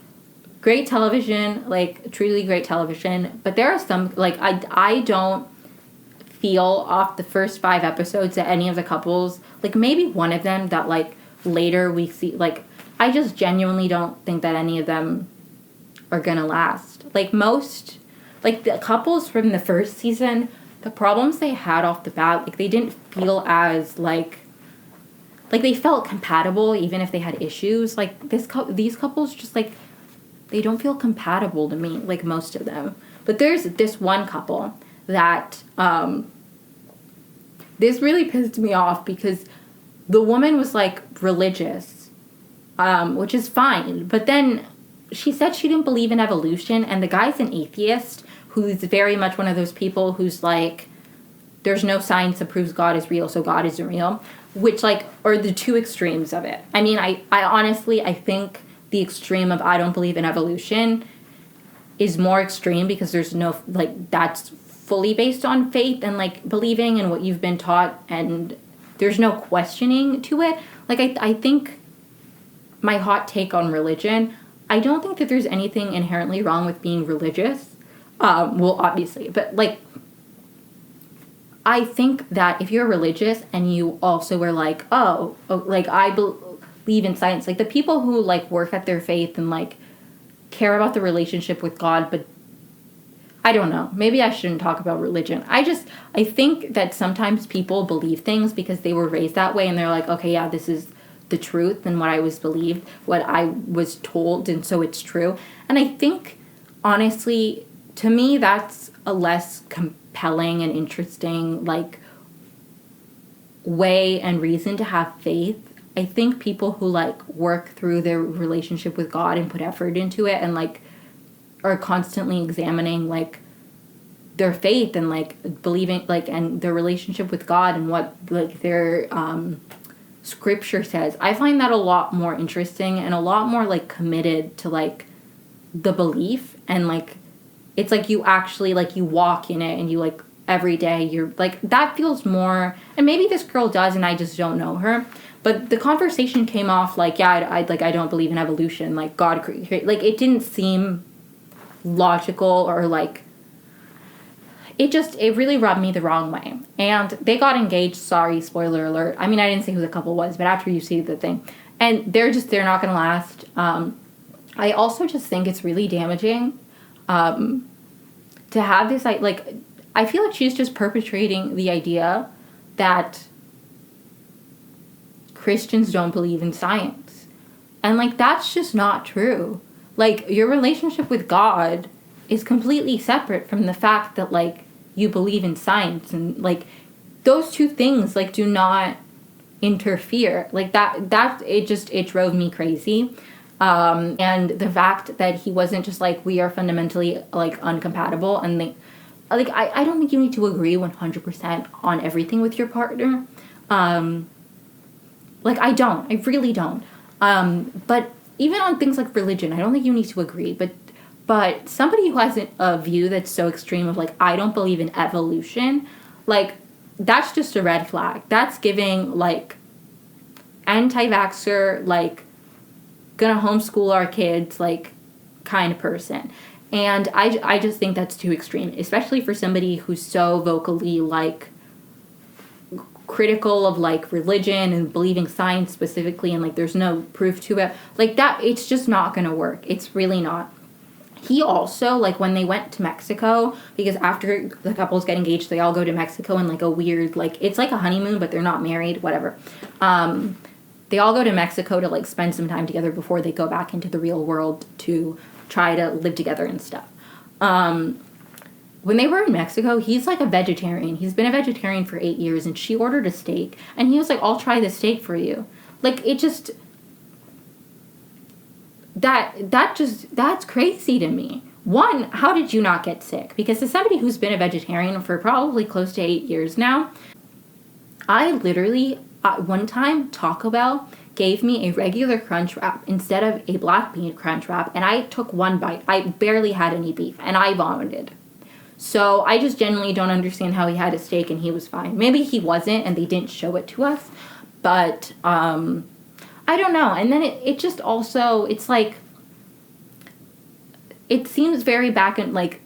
great television, like, truly great television. But there are some, like, I don't feel off the first 5 episodes that any of the couples, like, maybe one of them that, like, later we see, like, I just genuinely don't think that any of them are gonna last. Like, most, like, the couples from the first season the problems they had off the bat, like, they didn't feel as, like they felt compatible even if they had issues. Like, these couples just, like, they don't feel compatible to me, like, most of them. But there's this one couple that, this really pissed me off because the woman was, like, religious, which is fine. But then she said she didn't believe in evolution, and the guy's an atheist who's very much one of those people who's, like, there's no science that proves God is real, so God isn't real, which, like, are the two extremes of it. I mean, I honestly, I think the extreme of I don't believe in evolution is more extreme because there's no, like, that's fully based on faith and, like, believing in what you've been taught, and there's no questioning to it. Like, I think my hot take on religion, I don't think that there's anything inherently wrong with being religious. Well, obviously, but, like, I think that if you're religious and you also are like, like, I believe in science, like, the people who, like, work at their faith and, like, care about the relationship with God, but I don't know, maybe I shouldn't talk about religion. I think that sometimes people believe things because they were raised that way and they're like, okay, yeah, this is the truth and what I was believed, what I was told, and so it's true. And I think, honestly, to me, that's a less compelling and interesting, like, way and reason to have faith. I think people who, like, work through their relationship with God and put effort into it and, like, are constantly examining, like, their faith and, like, believing, like, and their relationship with God and what, like, their scripture says, I find that a lot more interesting and a lot more, like, committed to, like, the belief, and, like, it's like you actually, like, you walk in it and you, like, every day you're, like, that feels more, and maybe this girl does and I just don't know her, but the conversation came off like, yeah, I don't believe in evolution, like, God created, like, it didn't seem logical, or, like, it really rubbed me the wrong way. And they got engaged, sorry, spoiler alert. I mean, I didn't say who the couple was, but after you see the thing, and they're not gonna last. I also just think it's really damaging to have this, like, I feel like she's just perpetrating the idea that Christians don't believe in science. And, like, that's just not true. Like, your relationship with God is completely separate from the fact that, like, you believe in science, and, like, those two things, like, do not interfere. Like, it drove me crazy. And the fact that he wasn't just like, we are fundamentally, like, uncompatible, and they, like, I don't think you need to agree 100% on everything with your partner. Like, I really don't. But even on things like religion, I don't think you need to agree, but somebody who has a view that's so extreme of, like, I don't believe in evolution, like, that's just a red flag. That's giving, like, anti-vaxxer, like, gonna homeschool our kids, like, kind of person. And I just think that's too extreme, especially for somebody who's so vocally, like, critical of, like, religion and believing science specifically, and, like, there's no proof to it. Like, that, it's just not gonna work. It's really not. He also, like, when they went to Mexico, because after the couples get engaged, they all go to Mexico in, like, a weird, like, it's like a honeymoon, but they're not married, whatever. They all go to Mexico to, like, spend some time together before they go back into the real world to try to live together and stuff. When they were in Mexico, he's, like, a vegetarian. He's been a vegetarian for 8 years, and she ordered a steak, and he was like, I'll try the steak for you. Like, it just, that's crazy to me. One, how did you not get sick? Because as somebody who's been a vegetarian for probably close to 8 years now, I literally, one time, Taco Bell gave me a regular Crunch Wrap instead of a black bean Crunch Wrap, and I took one bite. I barely had any beef, and I vomited. So I just genuinely don't understand how he had a steak and he was fine. Maybe he wasn't, and they didn't show it to us, but I don't know. And then it just also, it's like, it seems very back in, like,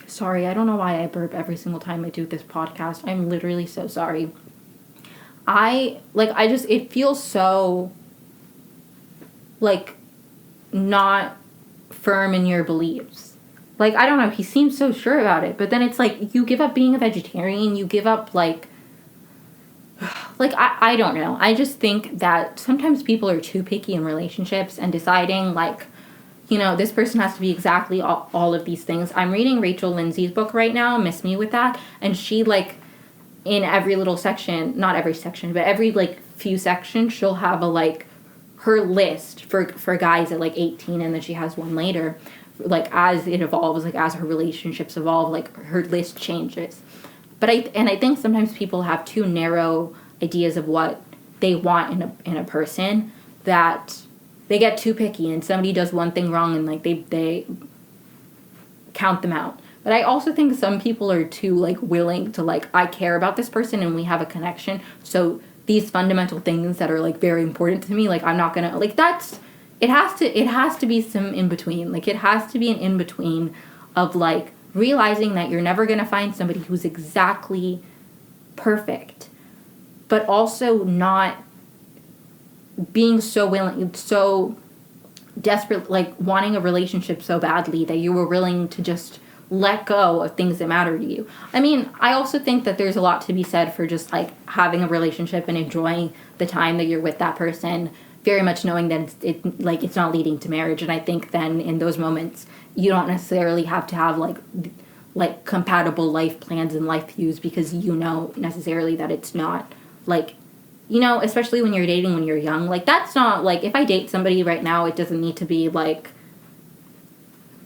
sorry, I don't know why I burp every single time I do this podcast. I'm literally so sorry. It feels so, like, not firm in your beliefs. Like, I don't know, he seems so sure about it, but then it's like, you give up being a vegetarian, you give up, like, I don't know. I just think that sometimes people are too picky in relationships and deciding, like, you know, this person has to be exactly all of these things. I'm reading Rachel Lindsay's book right now, Miss Me With That, and she, like, in every little section, not every section, but every, like, few sections, she'll have a, like, her list for guys at, like, 18, and then she has one later. Like, as it evolves, like, as her relationships evolve, like, her list changes. But I think sometimes people have too narrow ideas of what they want in a person, that they get too picky, and somebody does one thing wrong and, like, they count them out. But I also think some people are too, like, willing to, like, I care about this person and we have a connection, so these fundamental things that are, like, very important to me, like, I'm not gonna, like, that's, it has to be some in between. Like, it has to be an in between of, like, realizing that you're never gonna find somebody who's exactly perfect, but also not being so willing, so desperate, like, wanting a relationship so badly that you were willing to just let go of things that matter to you. I mean, I also think that there's a lot to be said for just, like, having a relationship and enjoying the time that you're with that person, very much knowing that it's not leading to marriage. And I think then in those moments, you don't necessarily have to have, like compatible life plans and life views, because you know necessarily that it's not, like, you know, especially when you're dating when you're young, like, that's not, like, if I date somebody right now, it doesn't need to be, like,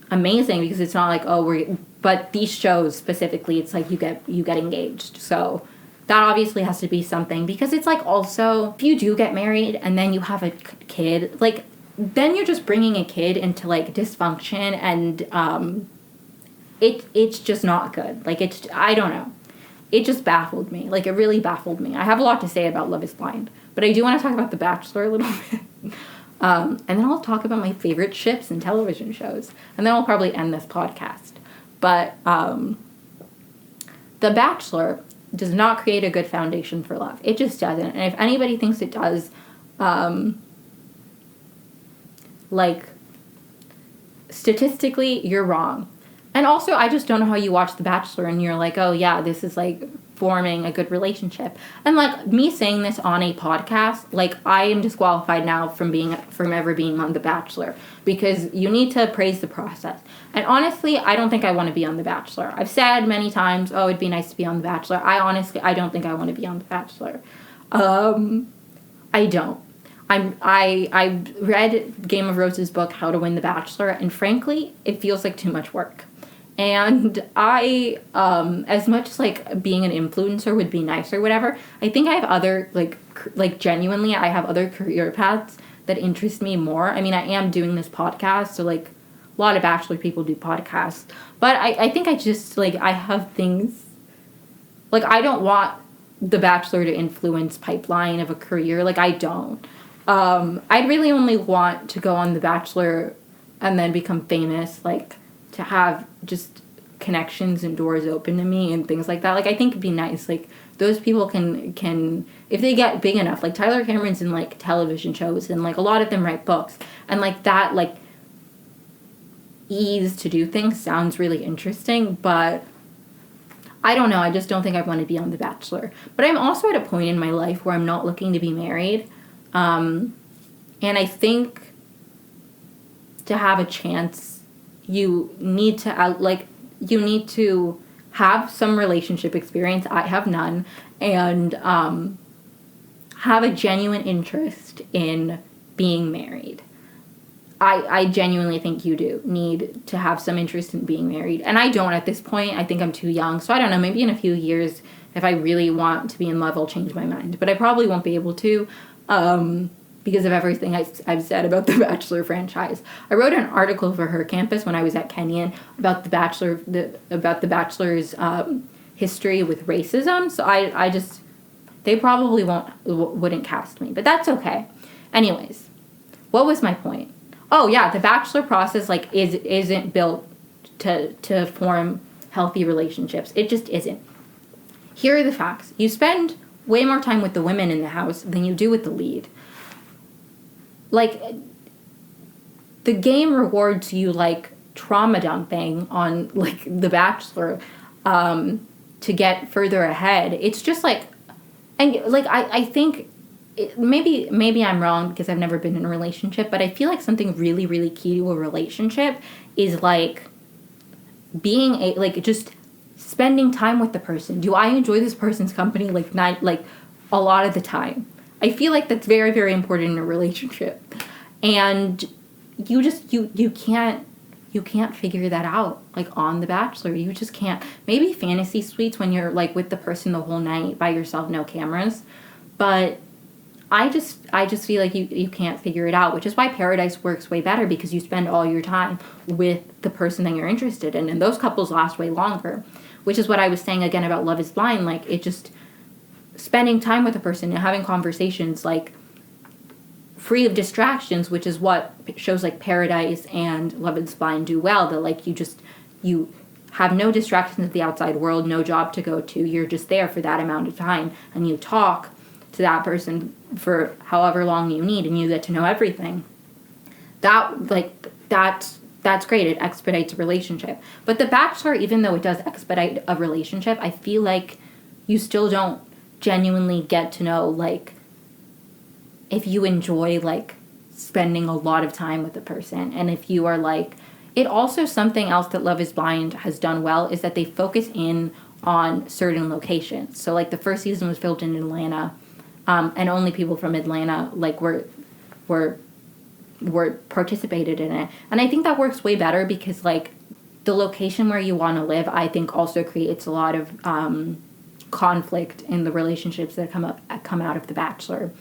amazing, because it's not like, oh, but these shows specifically, it's like you get engaged, so that obviously has to be something, because it's like, also, if you do get married and then you have a kid, like, then you're just bringing a kid into, like, dysfunction, and it's just not good. Like, it's, I don't know, it just baffled me. Like, it really baffled me. I have a lot to say about Love is Blind, but I do want to talk about The Bachelor a little bit. And then I'll talk about my favorite ships and television shows. And then I'll probably end this podcast. But The Bachelor does not create a good foundation for love. It just doesn't. And if anybody thinks it does, like, statistically, you're wrong. And also, I just don't know how you watch The Bachelor and you're like, oh yeah, this is, like, forming a good relationship. And, like, me saying this on a podcast, like, I am disqualified now from ever being on The Bachelor, because you need to praise the process. And honestly, I don't think I want to be on The Bachelor. I've said many times, oh, it'd be nice to be on The Bachelor. I don't think I want to be on The Bachelor. I don't. I read Game of Roses' book, How to Win the Bachelor, and frankly, it feels like too much work. And I, as much as, like, being an influencer would be nice or whatever, I think I have other, like, genuinely, I have other career paths that interest me more. I mean, I am doing this podcast, so, like, a lot of Bachelor people do podcasts. But I think I just, like, I have things, like, I don't want The Bachelor to influence pipeline of a career. Like, I don't. I'd really only want to go on The Bachelor and then become famous, like, to have just connections and doors open to me and things like that. Like, I think it'd be nice. Like, those people can if they get big enough, like, Tyler Cameron's in, like, television shows, and, like, a lot of them write books. And, like, that, like, ease to do things sounds really interesting, but I don't know. I just don't think I want to be on The Bachelor. But I'm also at a point in my life where I'm not looking to be married. And I think to have a chance, you need to have some relationship experience. I have none. And have a genuine interest in being married. I genuinely think you do need to have some interest in being married. And I don't at this point. I think I'm too young. So I don't know, maybe in a few years, if I really want to be in love, I'll change my mind. But I probably won't be able to. Because of everything I've said about the Bachelor franchise. I wrote an article for Her Campus when I was at Kenyon about the Bachelor's history with racism. So I just, they probably wouldn't cast me, but that's okay. Anyways, what was my point? Oh yeah, the Bachelor process, like, isn't built to form healthy relationships. It just isn't. Here are the facts. You spend way more time with the women in the house than you do with the lead. Like, the game rewards you, like, trauma dumping on like The Bachelor to get further ahead. It's just like, and like I think maybe I'm wrong because I've never been in a relationship, but I feel like something really, really key to a relationship is like being like just spending time with the person. Do I enjoy this person's company like a lot of the time? I feel like that's very, very important in a relationship. And you just you can't figure that out like on The Bachelor. You just can't. Maybe fantasy suites when you're like with the person the whole night by yourself, no cameras. But I just feel like you can't figure it out, which is why Paradise works way better, because you spend all your time with the person that you're interested in, and those couples last way longer, which is what I was saying again about Love is Blind. Like, it just, spending time with a person and having conversations, like, free of distractions, which is what shows like Paradise and Love is Blind do well, that like you have no distractions of the outside world, no job to go to, you're just there for that amount of time, and you talk to that person for however long you need, and you get to know everything. That's great. It expedites a relationship. But The Bachelor, even though it does expedite a relationship, I feel like you still don't genuinely get to know, like, if you enjoy, like, spending a lot of time with the person. And if you are, like, it also, something else that Love is Blind has done well is that they focus in on certain locations. So, like, the first season was filmed in Atlanta, and only people from Atlanta, like, were participated in it. And I think that works way better because, like, the location where you want to live, I think, also creates a lot of conflict in the relationships that come out of The Bachelor.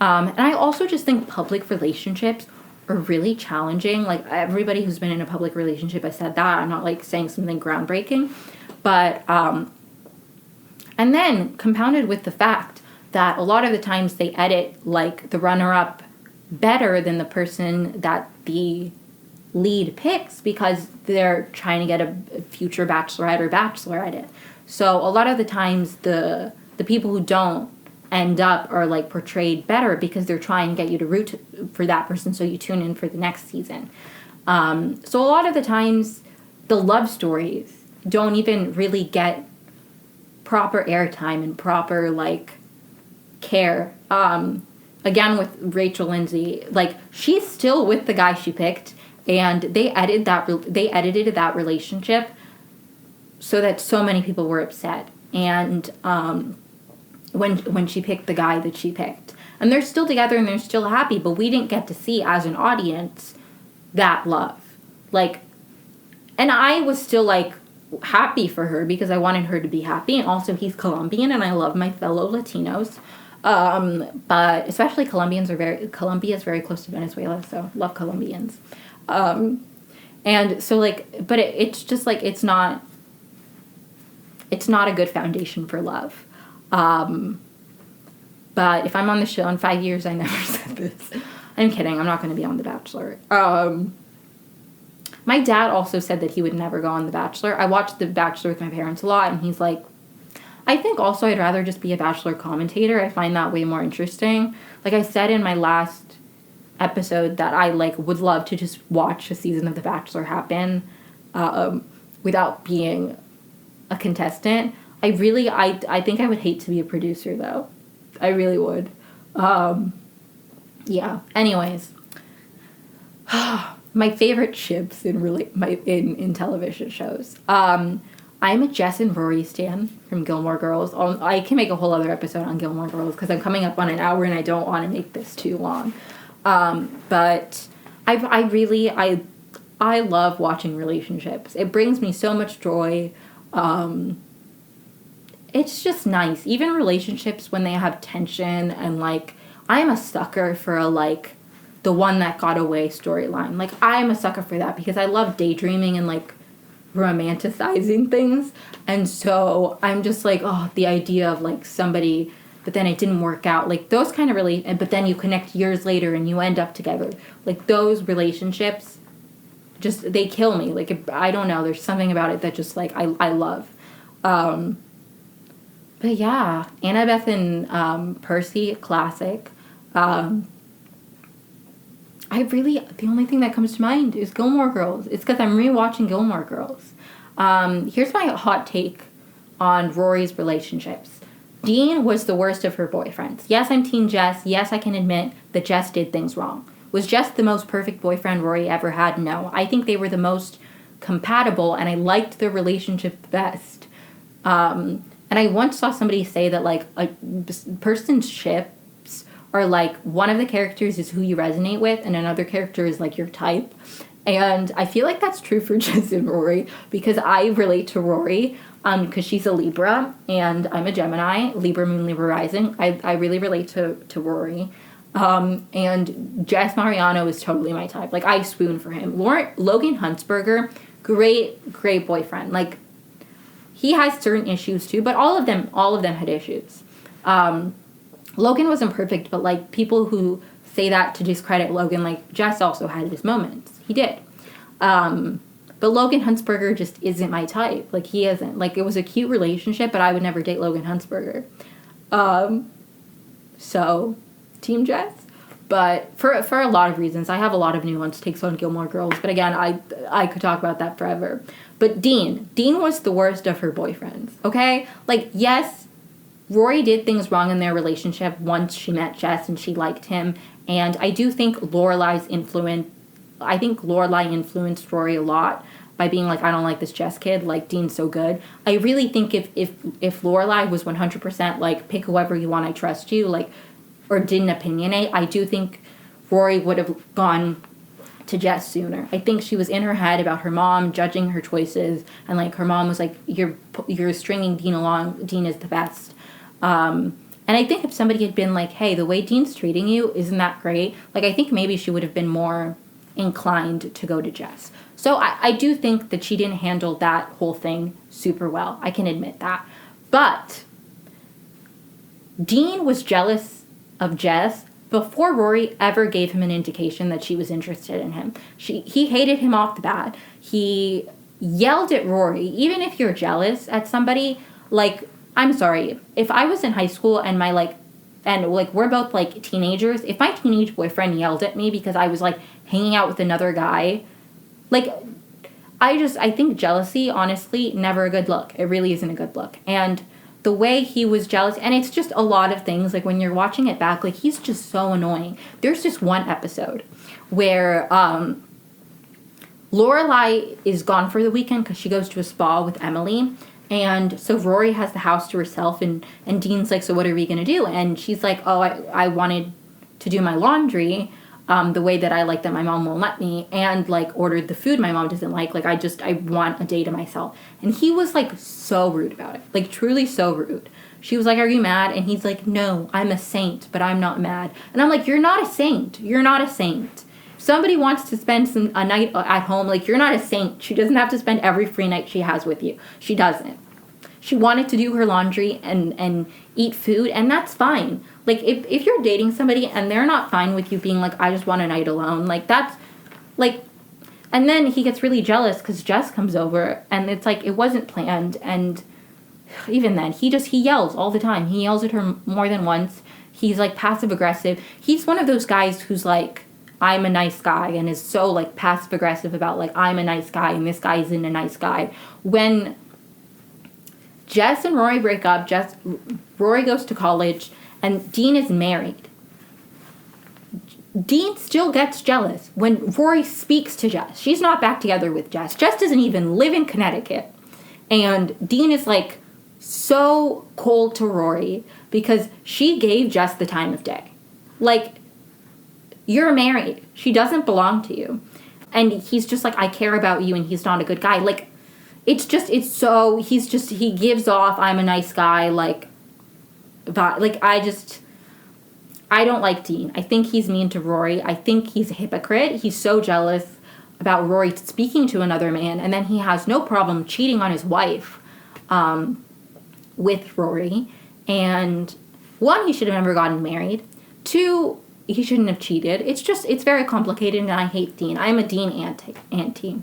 And I also just think public relationships are really challenging. Like, everybody who's been in a public relationship has said that. I'm not, like, saying something groundbreaking. But, and then compounded with the fact that a lot of the times they edit, like, the runner-up better than the person that the lead picks because they're trying to get a future bachelorette or bachelorette. So a lot of the times the people who don't end up are, like, portrayed better because they're trying to get you to root for that person, so you tune in for the next season. So a lot of the times the love stories don't even really get proper airtime and proper, like, care. Again, with Rachel Lindsay, like, she's still with the guy she picked, and they edited that relationship so that so many people were upset. And when she picked the guy that she picked, and they're still together and they're still happy, but we didn't get to see as an audience that love. Like, and I was still, like, happy for her because I wanted her to be happy, and also he's Colombian and I love my fellow Latinos. But especially Colombia is very close to Venezuela, so love Colombians. And so, like, but it's just, like, it's not a good foundation for love. But if I'm on the show in 5 years, I never said this. I'm kidding. I'm not going to be on The Bachelor. My dad also said that he would never go on The Bachelor. I watched The Bachelor with my parents a lot, and he's like, I think also I'd rather just be a Bachelor commentator. I find that way more interesting. Like I said in my last episode that I, like, would love to just watch a season of The Bachelor happen without being a contestant. I think I would hate to be a producer, though. I really would. Yeah. Anyways. My favorite ships in television shows. I'm a Jess and Rory stan from Gilmore Girls. I can make a whole other episode on Gilmore Girls because I'm coming up on an hour and I don't want to make this too long. But I love watching relationships. It brings me so much joy. It's just nice. Even relationships when they have tension and, like, I'm a sucker for like the one that got away storyline. Like, I'm a sucker for that because I love daydreaming and, like, romanticizing things. And so I'm just like, oh, the idea of, like, somebody, but then it didn't work out. Like, those kind of but then you connect years later and you end up together. Like, those relationships, just, they kill me. Like, I don't know. There's something about it that just, like, I love. But yeah, Annabeth and Percy, classic. The only thing that comes to mind is Gilmore Girls. It's because I'm rewatching Gilmore Girls. Here's my hot take on Rory's relationships. Dean was the worst of her boyfriends. Yes, I'm Team Jess. Yes, I can admit that Jess did things wrong. Was Jess the most perfect boyfriend Rory ever had? No. I think they were the most compatible, and I liked their relationship the best. And I once saw somebody say that, like, a person's ships are, like, one of the characters is who you resonate with, and another character is, like, your type. And I feel like that's true for Jess and Rory, because I relate to Rory, because she's a Libra, and I'm a Gemini, Libra Moon, Libra Rising. I really relate to Rory. And Jess Mariano is totally my type. Like, I swoon for him. Logan Huntsberger, great boyfriend. Like, he has certain issues too, but all of them had issues. Logan wasn't perfect, but, like, people who say that to discredit Logan, like, Jess also had his moments. He did. But Logan Huntsberger just isn't my type. Like, he isn't. Like, it was a cute relationship, but I would never date Logan Huntsberger. So, Team Jess. But for a lot of reasons, I have a lot of nuanced takes on Gilmore Girls. But again, I could talk about that forever. But Dean was the worst of her boyfriends. Okay? Like, yes, Rory did things wrong in their relationship once she met Jess and she liked him. And I do think Lorelai influenced Rory a lot by being like, I don't like this Jess kid, like, Dean's so good. I really think if Lorelai was 100% like, pick whoever you want, I trust you, like, or didn't opinionate, I do think Rory would have gone to Jess sooner. I think she was in her head about her mom judging her choices, and, like, her mom was like, you're stringing Dean along, Dean is the best. And I think if somebody had been like, hey, the way Dean's treating you, isn't that great? Like, I think maybe she would have been more inclined to go to Jess. So I do think that she didn't handle that whole thing super well. I can admit that. But Dean was jealous of Jess before Rory ever gave him an indication that she was interested in him. He hated him off the bat. He yelled at Rory. Even if you're jealous at somebody, like, I'm sorry, if I was in high school and we're both, like, teenagers, if my teenage boyfriend yelled at me because I was, like, hanging out with another guy, like, I think jealousy, honestly, never a good look. It really isn't a good look. And the way he was jealous, and it's just a lot of things, like, when you're watching it back, like, he's just so annoying. There's just one episode where Lorelai is gone for the weekend because she goes to a spa with Emily, and so Rory has the house to herself, and Dean's like, so what are we going to do? And she's like, oh, I wanted to do my laundry the way that I like that my mom won't let me, and, like, ordered the food my mom doesn't like. Like, I want a day to myself. And he was, like, so rude about it. Like, truly so rude. She was like, are you mad? And he's like, no, I'm a saint, but I'm not mad. And I'm like, you're not a saint. You're not a saint. If somebody wants to spend a night at home, like, you're not a saint. She doesn't have to spend every free night she has with you. She doesn't. She wanted to do her laundry and eat food, and that's fine. Like, if you're dating somebody and they're not fine with you being like, I just want a night alone, like, that's, like, and then he gets really jealous because Jess comes over, and it's like, it wasn't planned, and even then, he yells all the time. He yells at her more than once. He's, like, passive-aggressive. He's one of those guys who's like, I'm a nice guy, and is so, like, passive-aggressive about, like, I'm a nice guy, and this guy isn't a nice guy. When Jess and Rory break up, Rory goes to college, and Dean is married. Dean still gets jealous when Rory speaks to Jess. She's not back together with Jess. Jess doesn't even live in Connecticut. And Dean is, like, so cold to Rory because she gave Jess the time of day. Like, you're married. She doesn't belong to you. And he's just like, I care about you, and he's not a good guy. Like, he gives off, I'm a nice guy, like, but, like, I don't like Dean. I think he's mean to Rory. I think he's a hypocrite. He's so jealous about Rory speaking to another man, and then he has no problem cheating on his wife with Rory. And one, he should have never gotten married. Two, he shouldn't have cheated. It's very complicated, and I hate Dean. I'm a Dean anti.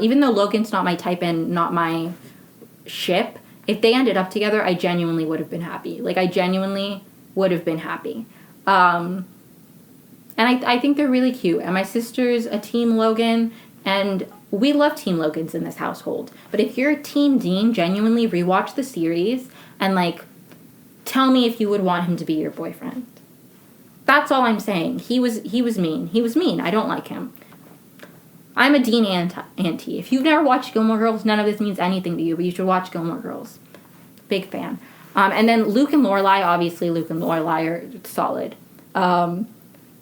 Even though Logan's not my type and not my ship, if they ended up together, I genuinely would have been happy. Like, I genuinely would have been happy. And And I think they're really cute. And my sister's a Team Logan, and we love Team Logans in this household. But if you're a Team Dean, genuinely rewatch the series and, like, tell me if you would want him to be your boyfriend. That's all I'm saying. He was mean. He was mean. I don't like him. I'm a Dean auntie. If you've never watched Gilmore Girls, none of this means anything to you, but you should watch Gilmore Girls. Big fan. And then Luke and Lorelai, obviously Luke and Lorelai are solid.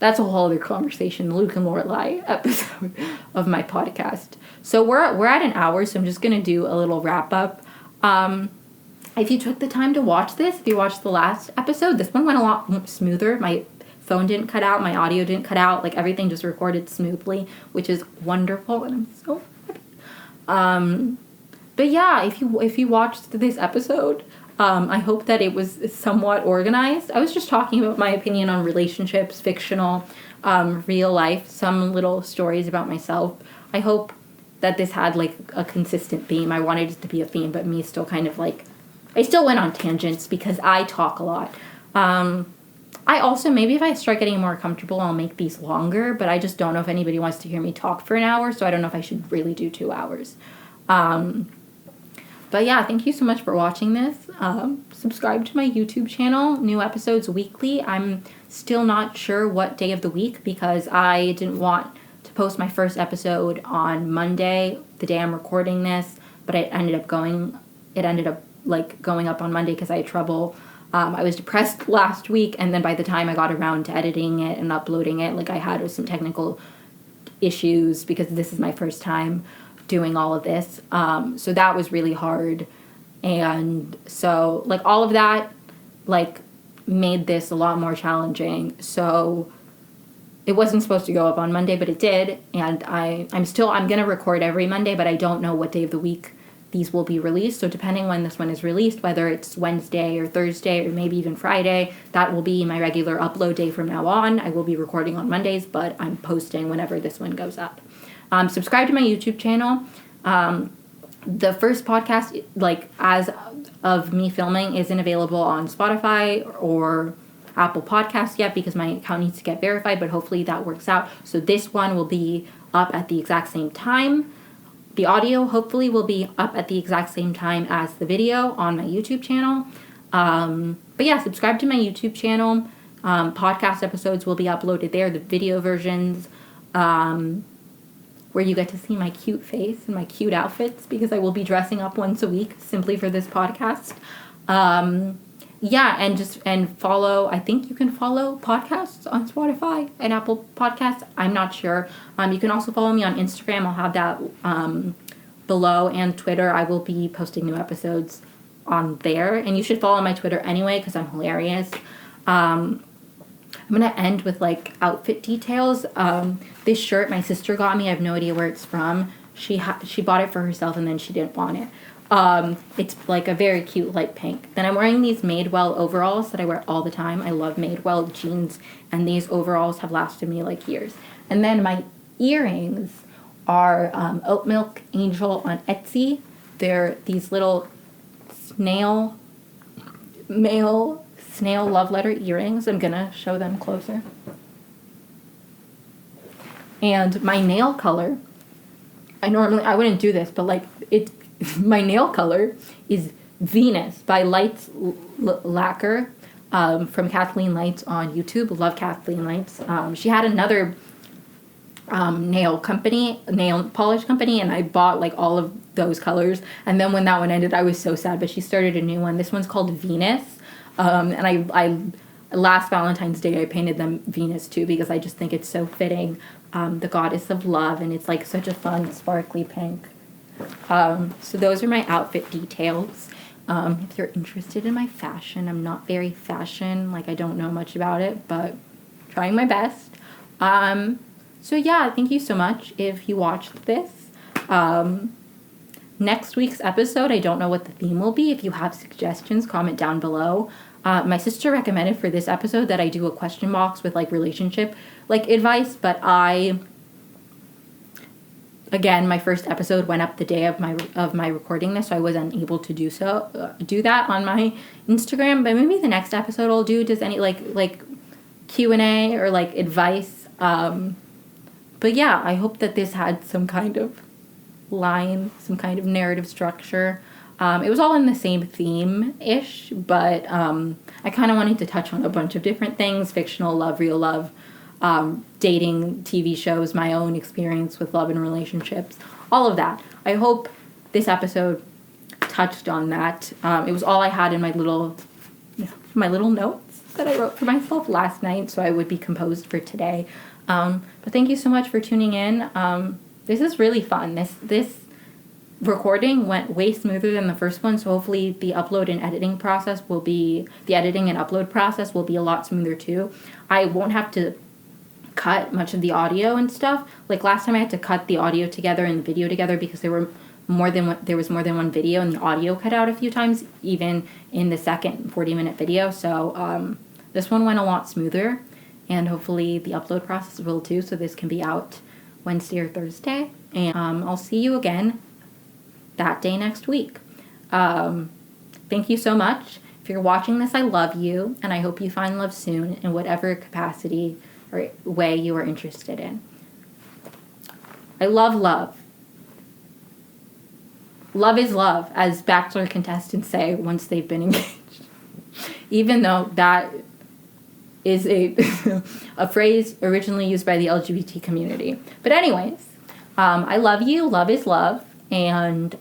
That's a whole other conversation, the Luke and Lorelai episode of my podcast. So we're at an hour, so I'm just going to do a little wrap up. If you took the time to watch this, if you watched the last episode, this one went a lot smoother. My phone didn't cut out, my audio didn't cut out, like everything just recorded smoothly, which is wonderful, and I'm so happy. But yeah, if you watched this episode, I hope that it was somewhat organized. I was just talking about my opinion on relationships, fictional, real life, some little stories about myself. I hope that this had, like, a consistent theme. I wanted it to be a theme, but me still kind of, like, I still went on tangents because I talk a lot. I also, maybe if I start getting more comfortable, I'll make these longer, but I just don't know if anybody wants to hear me talk for an hour, so I don't know if I should really do 2 hours. But yeah, thank you so much for watching this. Subscribe to my YouTube channel, new episodes weekly. I'm still not sure what day of the week because I didn't want to post my first episode on Monday, the day I'm recording this, but it ended up going up on Monday because I had trouble. I was depressed last week, and then by the time I got around to editing it and uploading it, like, I had some technical issues because this is my first time doing all of this. So that was really hard. And so, like, all of that, like, made this a lot more challenging. So it wasn't supposed to go up on Monday, but it did. And I'm going to record every Monday, but I don't know what day of the week these will be released. So depending when this one is released, whether it's Wednesday or Thursday or maybe even Friday, that will be my regular upload day from now on. I will be recording on Mondays, but I'm posting whenever this one goes up. Subscribe to my YouTube channel. The first podcast, like, as of me filming, isn't available on Spotify or Apple Podcasts yet because my account needs to get verified, but hopefully that works out. So this one will be up at the exact same time. The audio hopefully will be up at the exact same time as the video on my YouTube channel. But yeah, subscribe to my YouTube channel. Podcast episodes will be uploaded there, the video versions, where you get to see my cute face and my cute outfits because I will be dressing up once a week simply for this podcast. Yeah, and follow, I think you can follow podcasts on Spotify and Apple Podcasts. I'm not sure. You can also follow me on Instagram. I'll have that below, and Twitter. I will be posting new episodes on there. And you should follow my Twitter anyway because I'm hilarious. I'm going to end with, like, outfit details. This shirt my sister got me. I have no idea where it's from. She bought it for herself and then she didn't want it. It's like a very cute light pink. Then I'm wearing these Madewell overalls that I wear all the time. I love Madewell jeans, and these overalls have lasted me, like, years. And then my earrings are Oat Milk Angel on Etsy. They're these little snail love letter earrings. I'm gonna show them closer. And my nail color, I wouldn't do this, but, like, my nail color is Venus by Lights Lacquer from Kathleen Lights on YouTube. Love Kathleen Lights. She had another nail polish company, and I bought, like, all of those colors. And then when that one ended, I was so sad, but she started a new one. This one's called Venus. And I last Valentine's Day, I painted them Venus too because I just think it's so fitting. The goddess of love, and it's, like, such a fun, sparkly pink. So those are my outfit details. If you're interested in my fashion, I'm not very fashion, like, I don't know much about it, but trying my best. So yeah, thank you so much if you watched this. Next week's episode, I don't know what the theme will be. If you have suggestions, comment down below. My sister recommended for this episode that I do a question box with, like, relationship, like, advice, but again, my first episode went up the day of my recording this, so I wasn't able to do that on my Instagram. But maybe the next episode I'll do does any like Q&A or, like, advice But yeah, I hope that this had some kind of line, some kind of narrative structure. It was all in the same theme-ish, but I kind of wanted to touch on a bunch of different things: fictional love, real love, dating, TV shows, my own experience with love and relationships, all of that. I hope this episode touched on that. It was all I had in my little notes that I wrote for myself last night, so I would be composed for today. But thank you so much for tuning in. This is really fun. This recording went way smoother than the first one, so hopefully the editing and upload process will be a lot smoother too. I won't have to cut much of the audio and stuff. Like last time I had to cut the audio together and the video together because there was more than one video and the audio cut out a few times, even in the second 40-minute video. So this one went a lot smoother, and hopefully the upload process will too, so this can be out Wednesday or Thursday. And I'll see you again that day next week. Thank you so much. If you're watching this, I love you, and I hope you find love soon in whatever capacity or way you are interested in. I love love. Love is love, as Bachelor contestants say once they've been engaged. Even though that is a phrase originally used by the LGBT community. But anyways, I love you. Love is love. And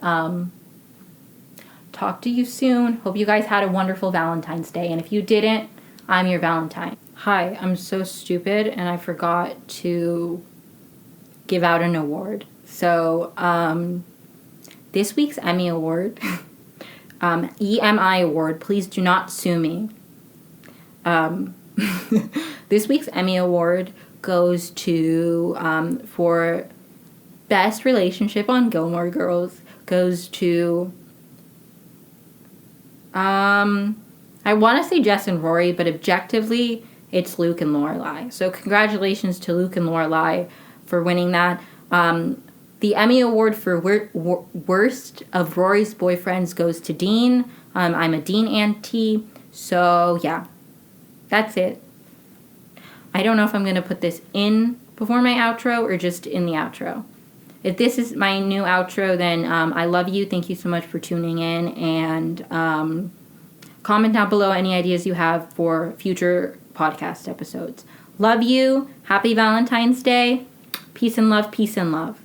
talk to you soon. Hope you guys had a wonderful Valentine's Day. And if you didn't, I'm your Valentine. Hi, I'm so stupid and I forgot to give out an award. So, this week's Emmy Award, EMI Award, please do not sue me. This week's Emmy Award goes to, for Best Relationship on Gilmore Girls, goes to, I want to say Jess and Rory, but objectively, it's Luke and Lorelai. So congratulations to Luke and Lorelai for winning that. The Emmy Award for Worst of Rory's Boyfriends goes to Dean. I'm a Dean auntie. So, yeah. That's it. I don't know if I'm going to put this in before my outro or just in the outro. If this is my new outro, then I love you. Thank you so much for tuning in. And comment down below any ideas you have for future podcast episodes. Love you. Happy Valentine's Day. Peace and love. Peace and love.